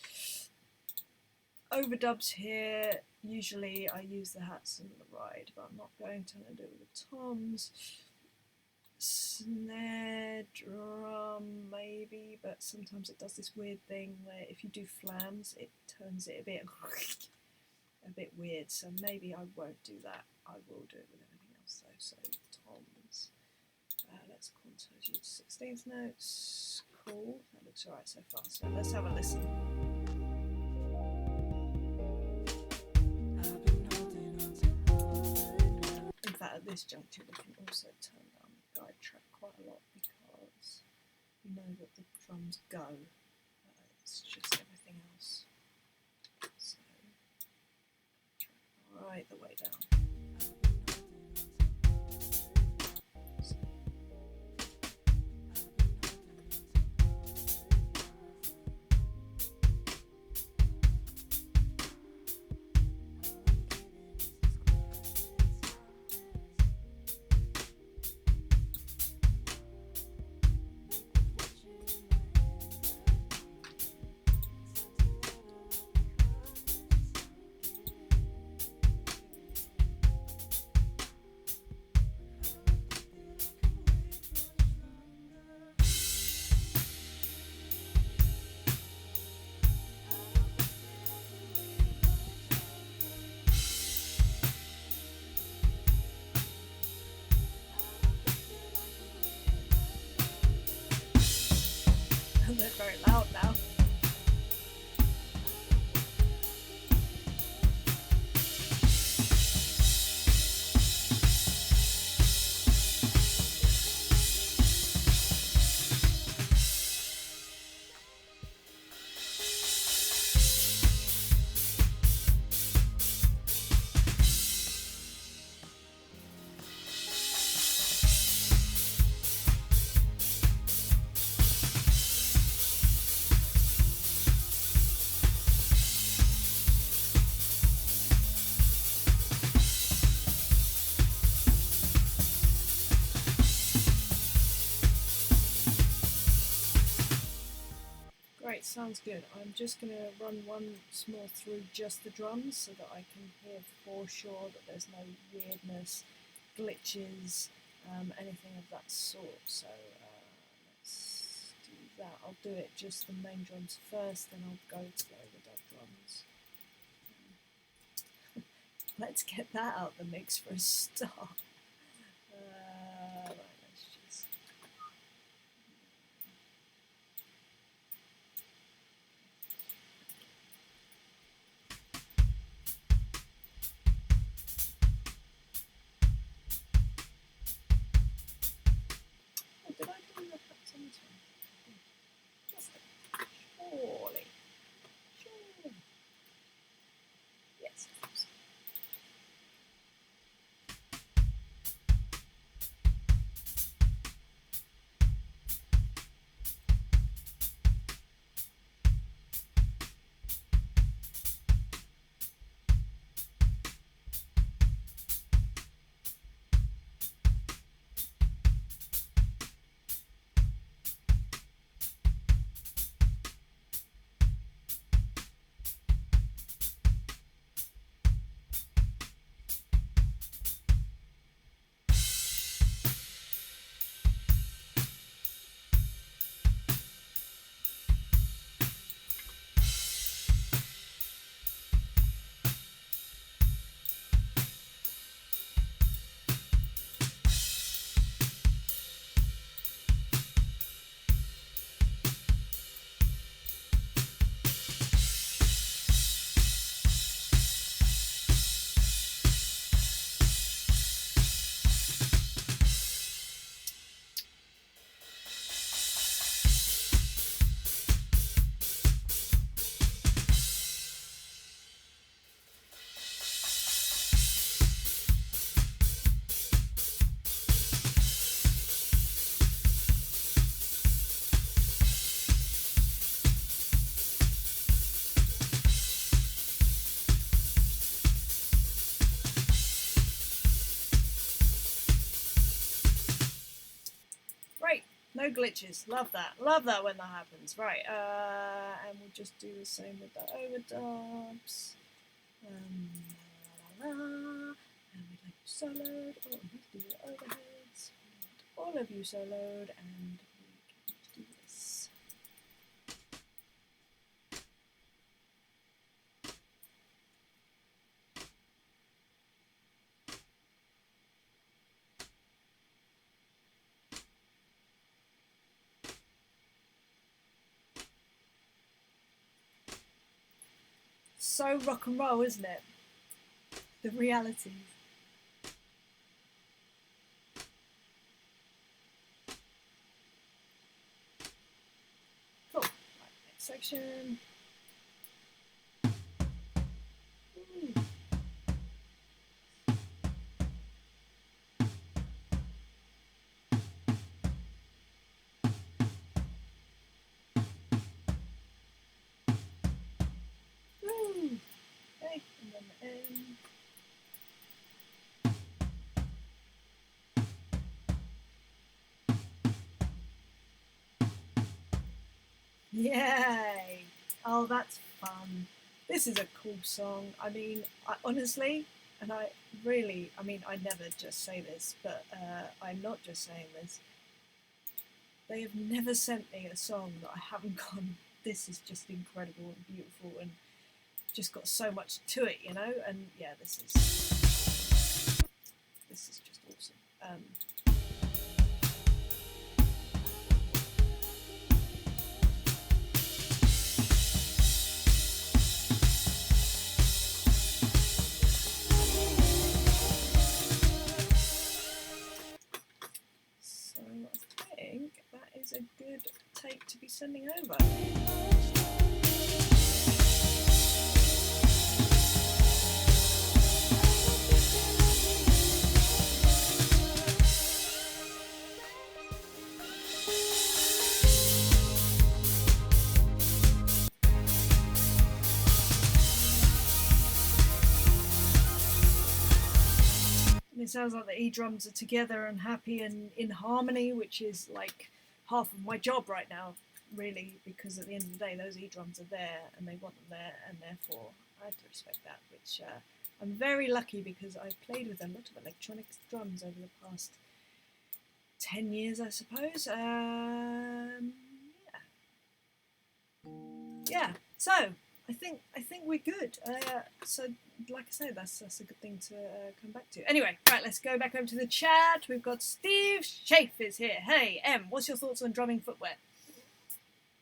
overdubs here. Usually I use the hats and the ride, but I'm not going to. I'm going to do it with the toms. Snare drum maybe, but sometimes it does this weird thing where if you do flams it turns it a bit weird, so maybe I won't do that. I will do it with everything else though. So toms, let's quantize you to 16th notes. Cool, that looks alright so far, so let's have a listen. In fact, at this juncture we can also turn down the guide track quite a lot because we know that the drums go. It's just everything else. So, track right the way down. Right, sounds good. I'm just going to run once more through just the drums so that I can hear for sure that there's no weirdness, glitches, anything of that sort. So let's do that. I'll do it just the main drums first, then I'll go to the overdub drums. Let's get that out the mix for a start. Right, let's just... Oh, did I do the hats on this one? Surely. Surely. Yes, of course. No glitches. Love that. Love that when that happens. Right, and we'll just do the same with the overdubs. La, la, la. And we'd like you soloed. Oh, and let's do the overheads. And all of you soloed, and we can do this. So rock and roll, isn't it? The realities. Cool. Right, next section. Ooh. Woo. Okay, and then the end. Yay! Oh, that's fun. This is a cool song. I mean, honestly, and I never just say this, but I'm not just saying this. They have never sent me a song that I haven't gone, this is just incredible and beautiful and just got so much to it, you know? And yeah, this is just awesome. So I think that is a good take to be sending over. It sounds like the E drums are together and happy and in harmony, which is like half of my job right now. really, because at the end of the day, those E-drums are there, and they want them there, and therefore I have to respect that, which I'm very lucky because I've played with a lot of electronic drums over the past 10 years, I suppose. Yeah. So I think we're good. So like I say, that's a good thing to come back to. Anyway, right, let's go back over to the chat. We've got Steve Shafe is here. Hey, M, what's your thoughts on drumming footwear?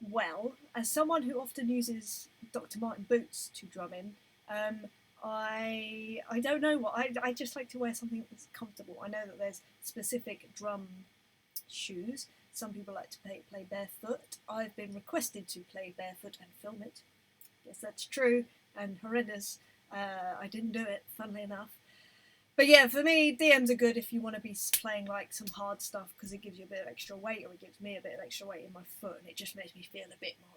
Well, as someone who often uses Dr. Martin boots to drum in, I don't know what I just like to wear something that's comfortable. I know that there's specific drum shoes. Some people like to play barefoot. I've been requested to play barefoot and film it. Yes, that's true and horrendous. I didn't do it, funnily enough. But yeah, for me, DMs are good if you want to be playing like some hard stuff because it gives you a bit of extra weight, or it gives me a bit of extra weight in my foot, and it just makes me feel a bit more.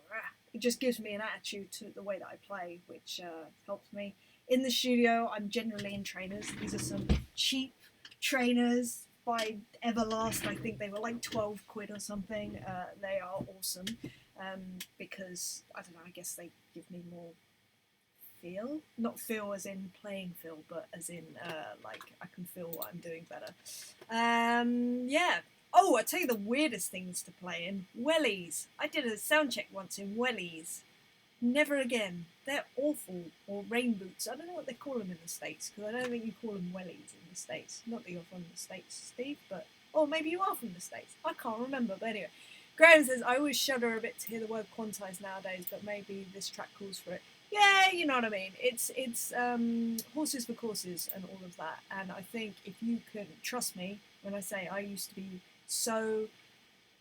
It just gives me an attitude to the way that I play, which helps me. In the studio, I'm generally in trainers. These are some cheap trainers by Everlast. I think they were like 12 quid or something. They are awesome because, I don't know, I guess they give me more feel. Not feel as in playing feel, but as in like I can feel what I'm doing better. Yeah. Oh, I tell you the weirdest things to play in. Wellies. I did a sound check once in wellies. Never again. They're awful. Or rain boots. I don't know what they call them in the States, because I don't think you call them wellies in the States. Not that you're from the States, Steve, but... Or maybe you are from the States. I can't remember, but anyway. Graham says, I always shudder a bit to hear the word quantize nowadays, but maybe this track calls for it. Yeah, you know what I mean. It's horses for courses and all of that. And I think if you can trust me when I say I used to be so...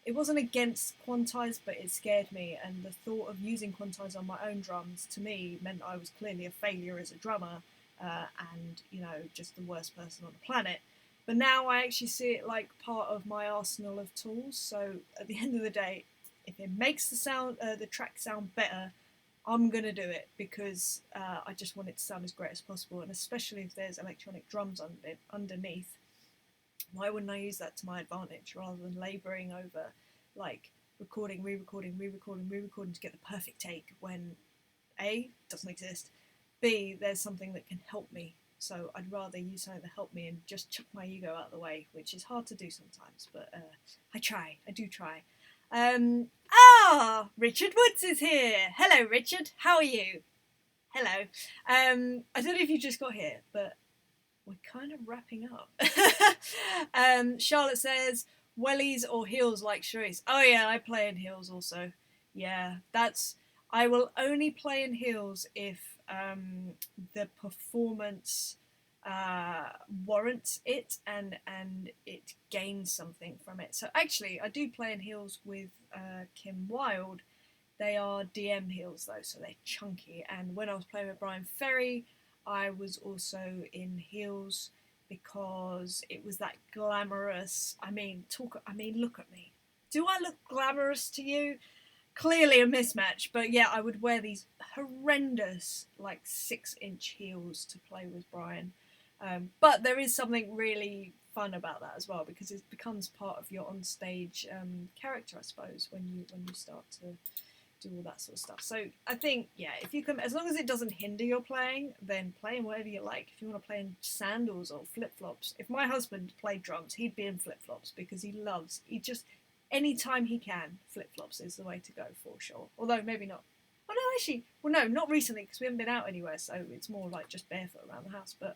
It wasn't against quantize, but it scared me. And the thought of using quantize on my own drums, to me, meant I was clearly a failure as a drummer and, you know, just the worst person on the planet. But now I actually see it like part of my arsenal of tools. So at the end of the day, if it makes the track sound better, I'm going to do it because I just want it to sound as great as possible. And especially if there's electronic drums underneath, why wouldn't I use that to my advantage rather than labouring over like recording, re-recording to get the perfect take when A, doesn't exist, B, there's something that can help me. So I'd rather use something to help me and just chuck my ego out of the way, which is hard to do sometimes, but I do try. Richard Woods is here. Hello, Richard. How are you? Hello. I don't know if you just got here, but we're kind of wrapping up. Charlotte says, wellies or heels like Charisse. Oh yeah, I play in heels also. Yeah, I will only play in heels if the performance warrants it and it gains something from it. So actually, I do play in heels with Kim Wilde. They are DM heels though, so they're chunky. And when I was playing with Brian Ferry, I was also in heels because it was that glamorous. I mean, look at me. Do I look glamorous to you? Clearly a mismatch, but yeah, I would wear these horrendous, like 6-inch heels to play with Brian. But there is something really fun about that as well because it becomes part of your onstage character, I suppose, when you start to do all that sort of stuff. So I think, yeah, if you can, as long as it doesn't hinder your playing, then play in whatever you like. If you want to play in sandals or flip-flops, if my husband played drums, he'd be in flip-flops because he just, anytime he can, flip-flops is the way to go for sure. Although maybe not. Oh no, actually, well no, not recently because we haven't been out anywhere, so it's more like just barefoot around the house. But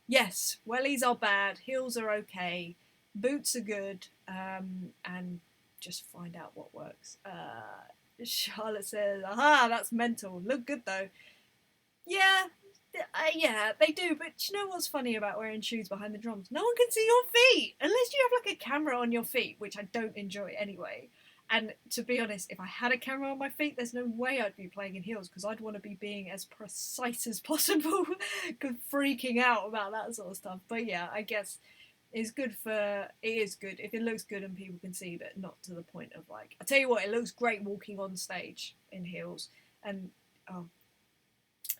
yes, wellies are bad, heels are okay, boots are good, and just find out what works. Charlotte says, aha, that's mental. Look good though. Yeah, they do. But do you know what's funny about wearing shoes behind the drums? No one can see your feet unless you have like a camera on your feet, which I don't enjoy anyway. And to be honest, if I had a camera on my feet, there's no way I'd be playing in heels because I'd want to be being as precise as possible, freaking out about that sort of stuff. But yeah, I guess it is good if it looks good and people can see, but not to the point of like, I tell you what, it looks great walking on stage in heels. And I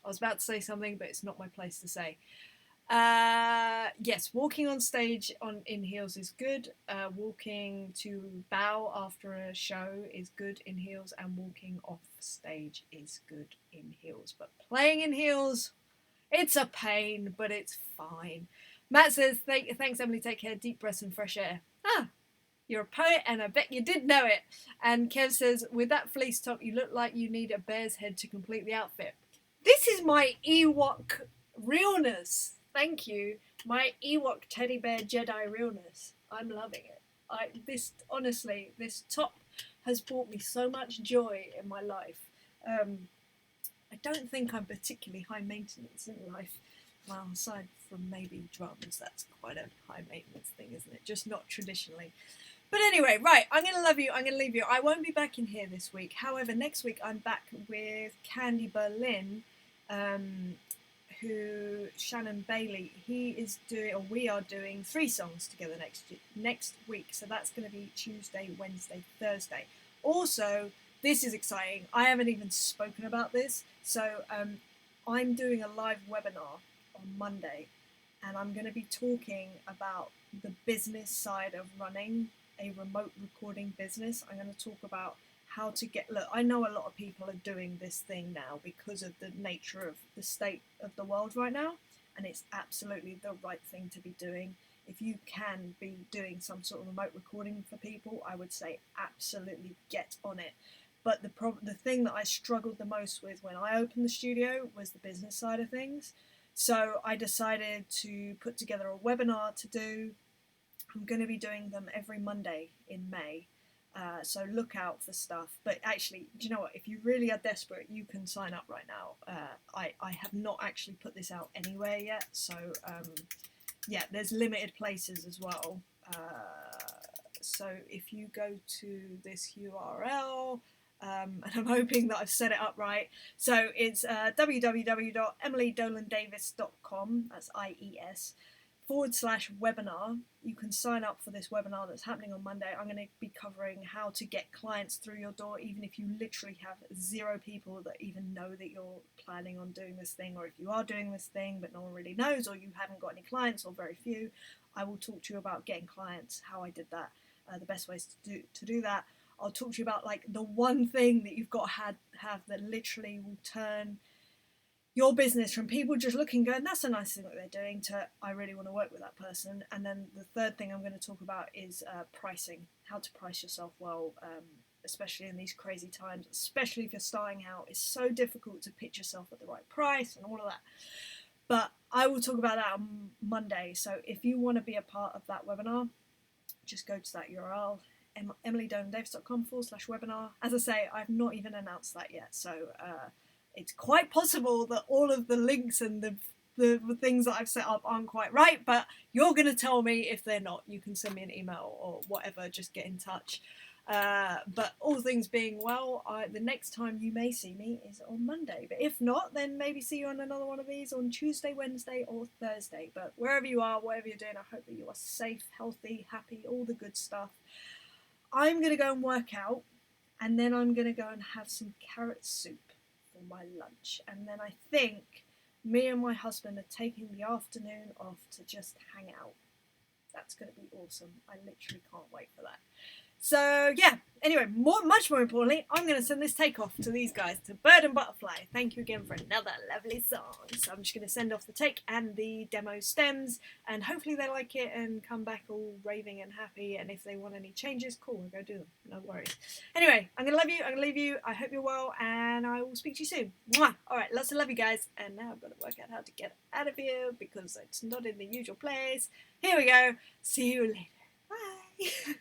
was about to say something, but it's not my place to say. Yes, walking on stage in heels is good. Walking to bow after a show is good in heels, and walking off stage is good in heels. But playing in heels, it's a pain, but it's fine. Matt says, thanks Emily, take care, deep breaths and fresh air. Ah, you're a poet and I bet you did know it. And Kev says, with that fleece top, you look like you need a bear's head to complete the outfit. This is my Ewok realness. Thank you. My Ewok teddy bear Jedi realness. I'm loving it. Honestly, this top has brought me so much joy in my life. I don't think I'm particularly high maintenance in life. Well, aside from maybe drums, that's quite a high maintenance thing, isn't it? Just not traditionally. But anyway, right, I'm going to love you, I'm going to leave you. I won't be back in here this week. However, next week I'm back with Candy Berlin, who Shannon Bailey, we are doing 3 songs together next week. So that's going to be Tuesday, Wednesday, Thursday. Also, this is exciting. I haven't even spoken about this. So I'm doing a live webinar on Monday, and I'm going to be talking about the business side of running a remote recording business. I'm going to talk about how to look, I know a lot of people are doing this thing now because of the nature of the state of the world right now, and it's absolutely the right thing to be doing. If you can be doing some sort of remote recording for people, I would say absolutely get on it. But the thing that I struggled the most with when I opened the studio was the business side of things. So I decided to put together a webinar to do. I'm going to be doing them every Monday in May. So look out for stuff. But actually, do you know what? If you really are desperate, you can sign up right now. I have not actually put this out anywhere yet. So yeah, there's limited places as well. So if you go to this URL, and I'm hoping that I've set it up right. So it's www.emilydolandavis.com, that's IES, /webinar. You can sign up for this webinar that's happening on Monday. I'm going to be covering how to get clients through your door, even if you literally have 0 people that even know that you're planning on doing this thing, or if you are doing this thing but no one really knows, or you haven't got any clients or very few. I will talk to you about getting clients, how I did that, the best ways to do that. I'll talk to you about like the one thing that you've got to have that literally will turn your business from people just looking going, that's a nice thing that they're doing, to I really want to work with that person. And then the third thing I'm going to talk about is pricing, how to price yourself well, especially in these crazy times, especially if you're starting out. It's so difficult to pitch yourself at the right price and all of that. But I will talk about that on Monday. So if you want to be a part of that webinar, just go to that URL, emilydolandavis.com /webinar. As I say, I've not even announced that yet, so it's quite possible that all of the links and the things that I've set up aren't quite right, but you're going to tell me if they're not. You can send me an email or whatever, just get in touch. But all things being well, the next time you may see me is on Monday. But if not, then maybe see you on another one of these on Tuesday, Wednesday or Thursday. But wherever you are, whatever you're doing, I hope that you are safe, healthy, happy, all the good stuff. I'm going to go and work out, and then I'm going to go and have some carrot soup for my lunch. And then I think me and my husband are taking the afternoon off to just hang out. That's going to be awesome. I literally can't wait for that. So yeah, anyway, much more importantly, I'm going to send this takeoff to these guys, to Bird and Butterfly. Thank you again for another lovely song. So I'm just going to send off the take and the demo stems, and hopefully they like it and come back all raving and happy. And if they want any changes, cool, I'll go do them. No worries. Anyway, I'm going to love you. I'm going to leave you. I hope you're well, and I will speak to you soon. Mwah! All right, lots of love, you guys. And now I've got to work out how to get out of here because it's not in the usual place. Here we go. See you later. Bye.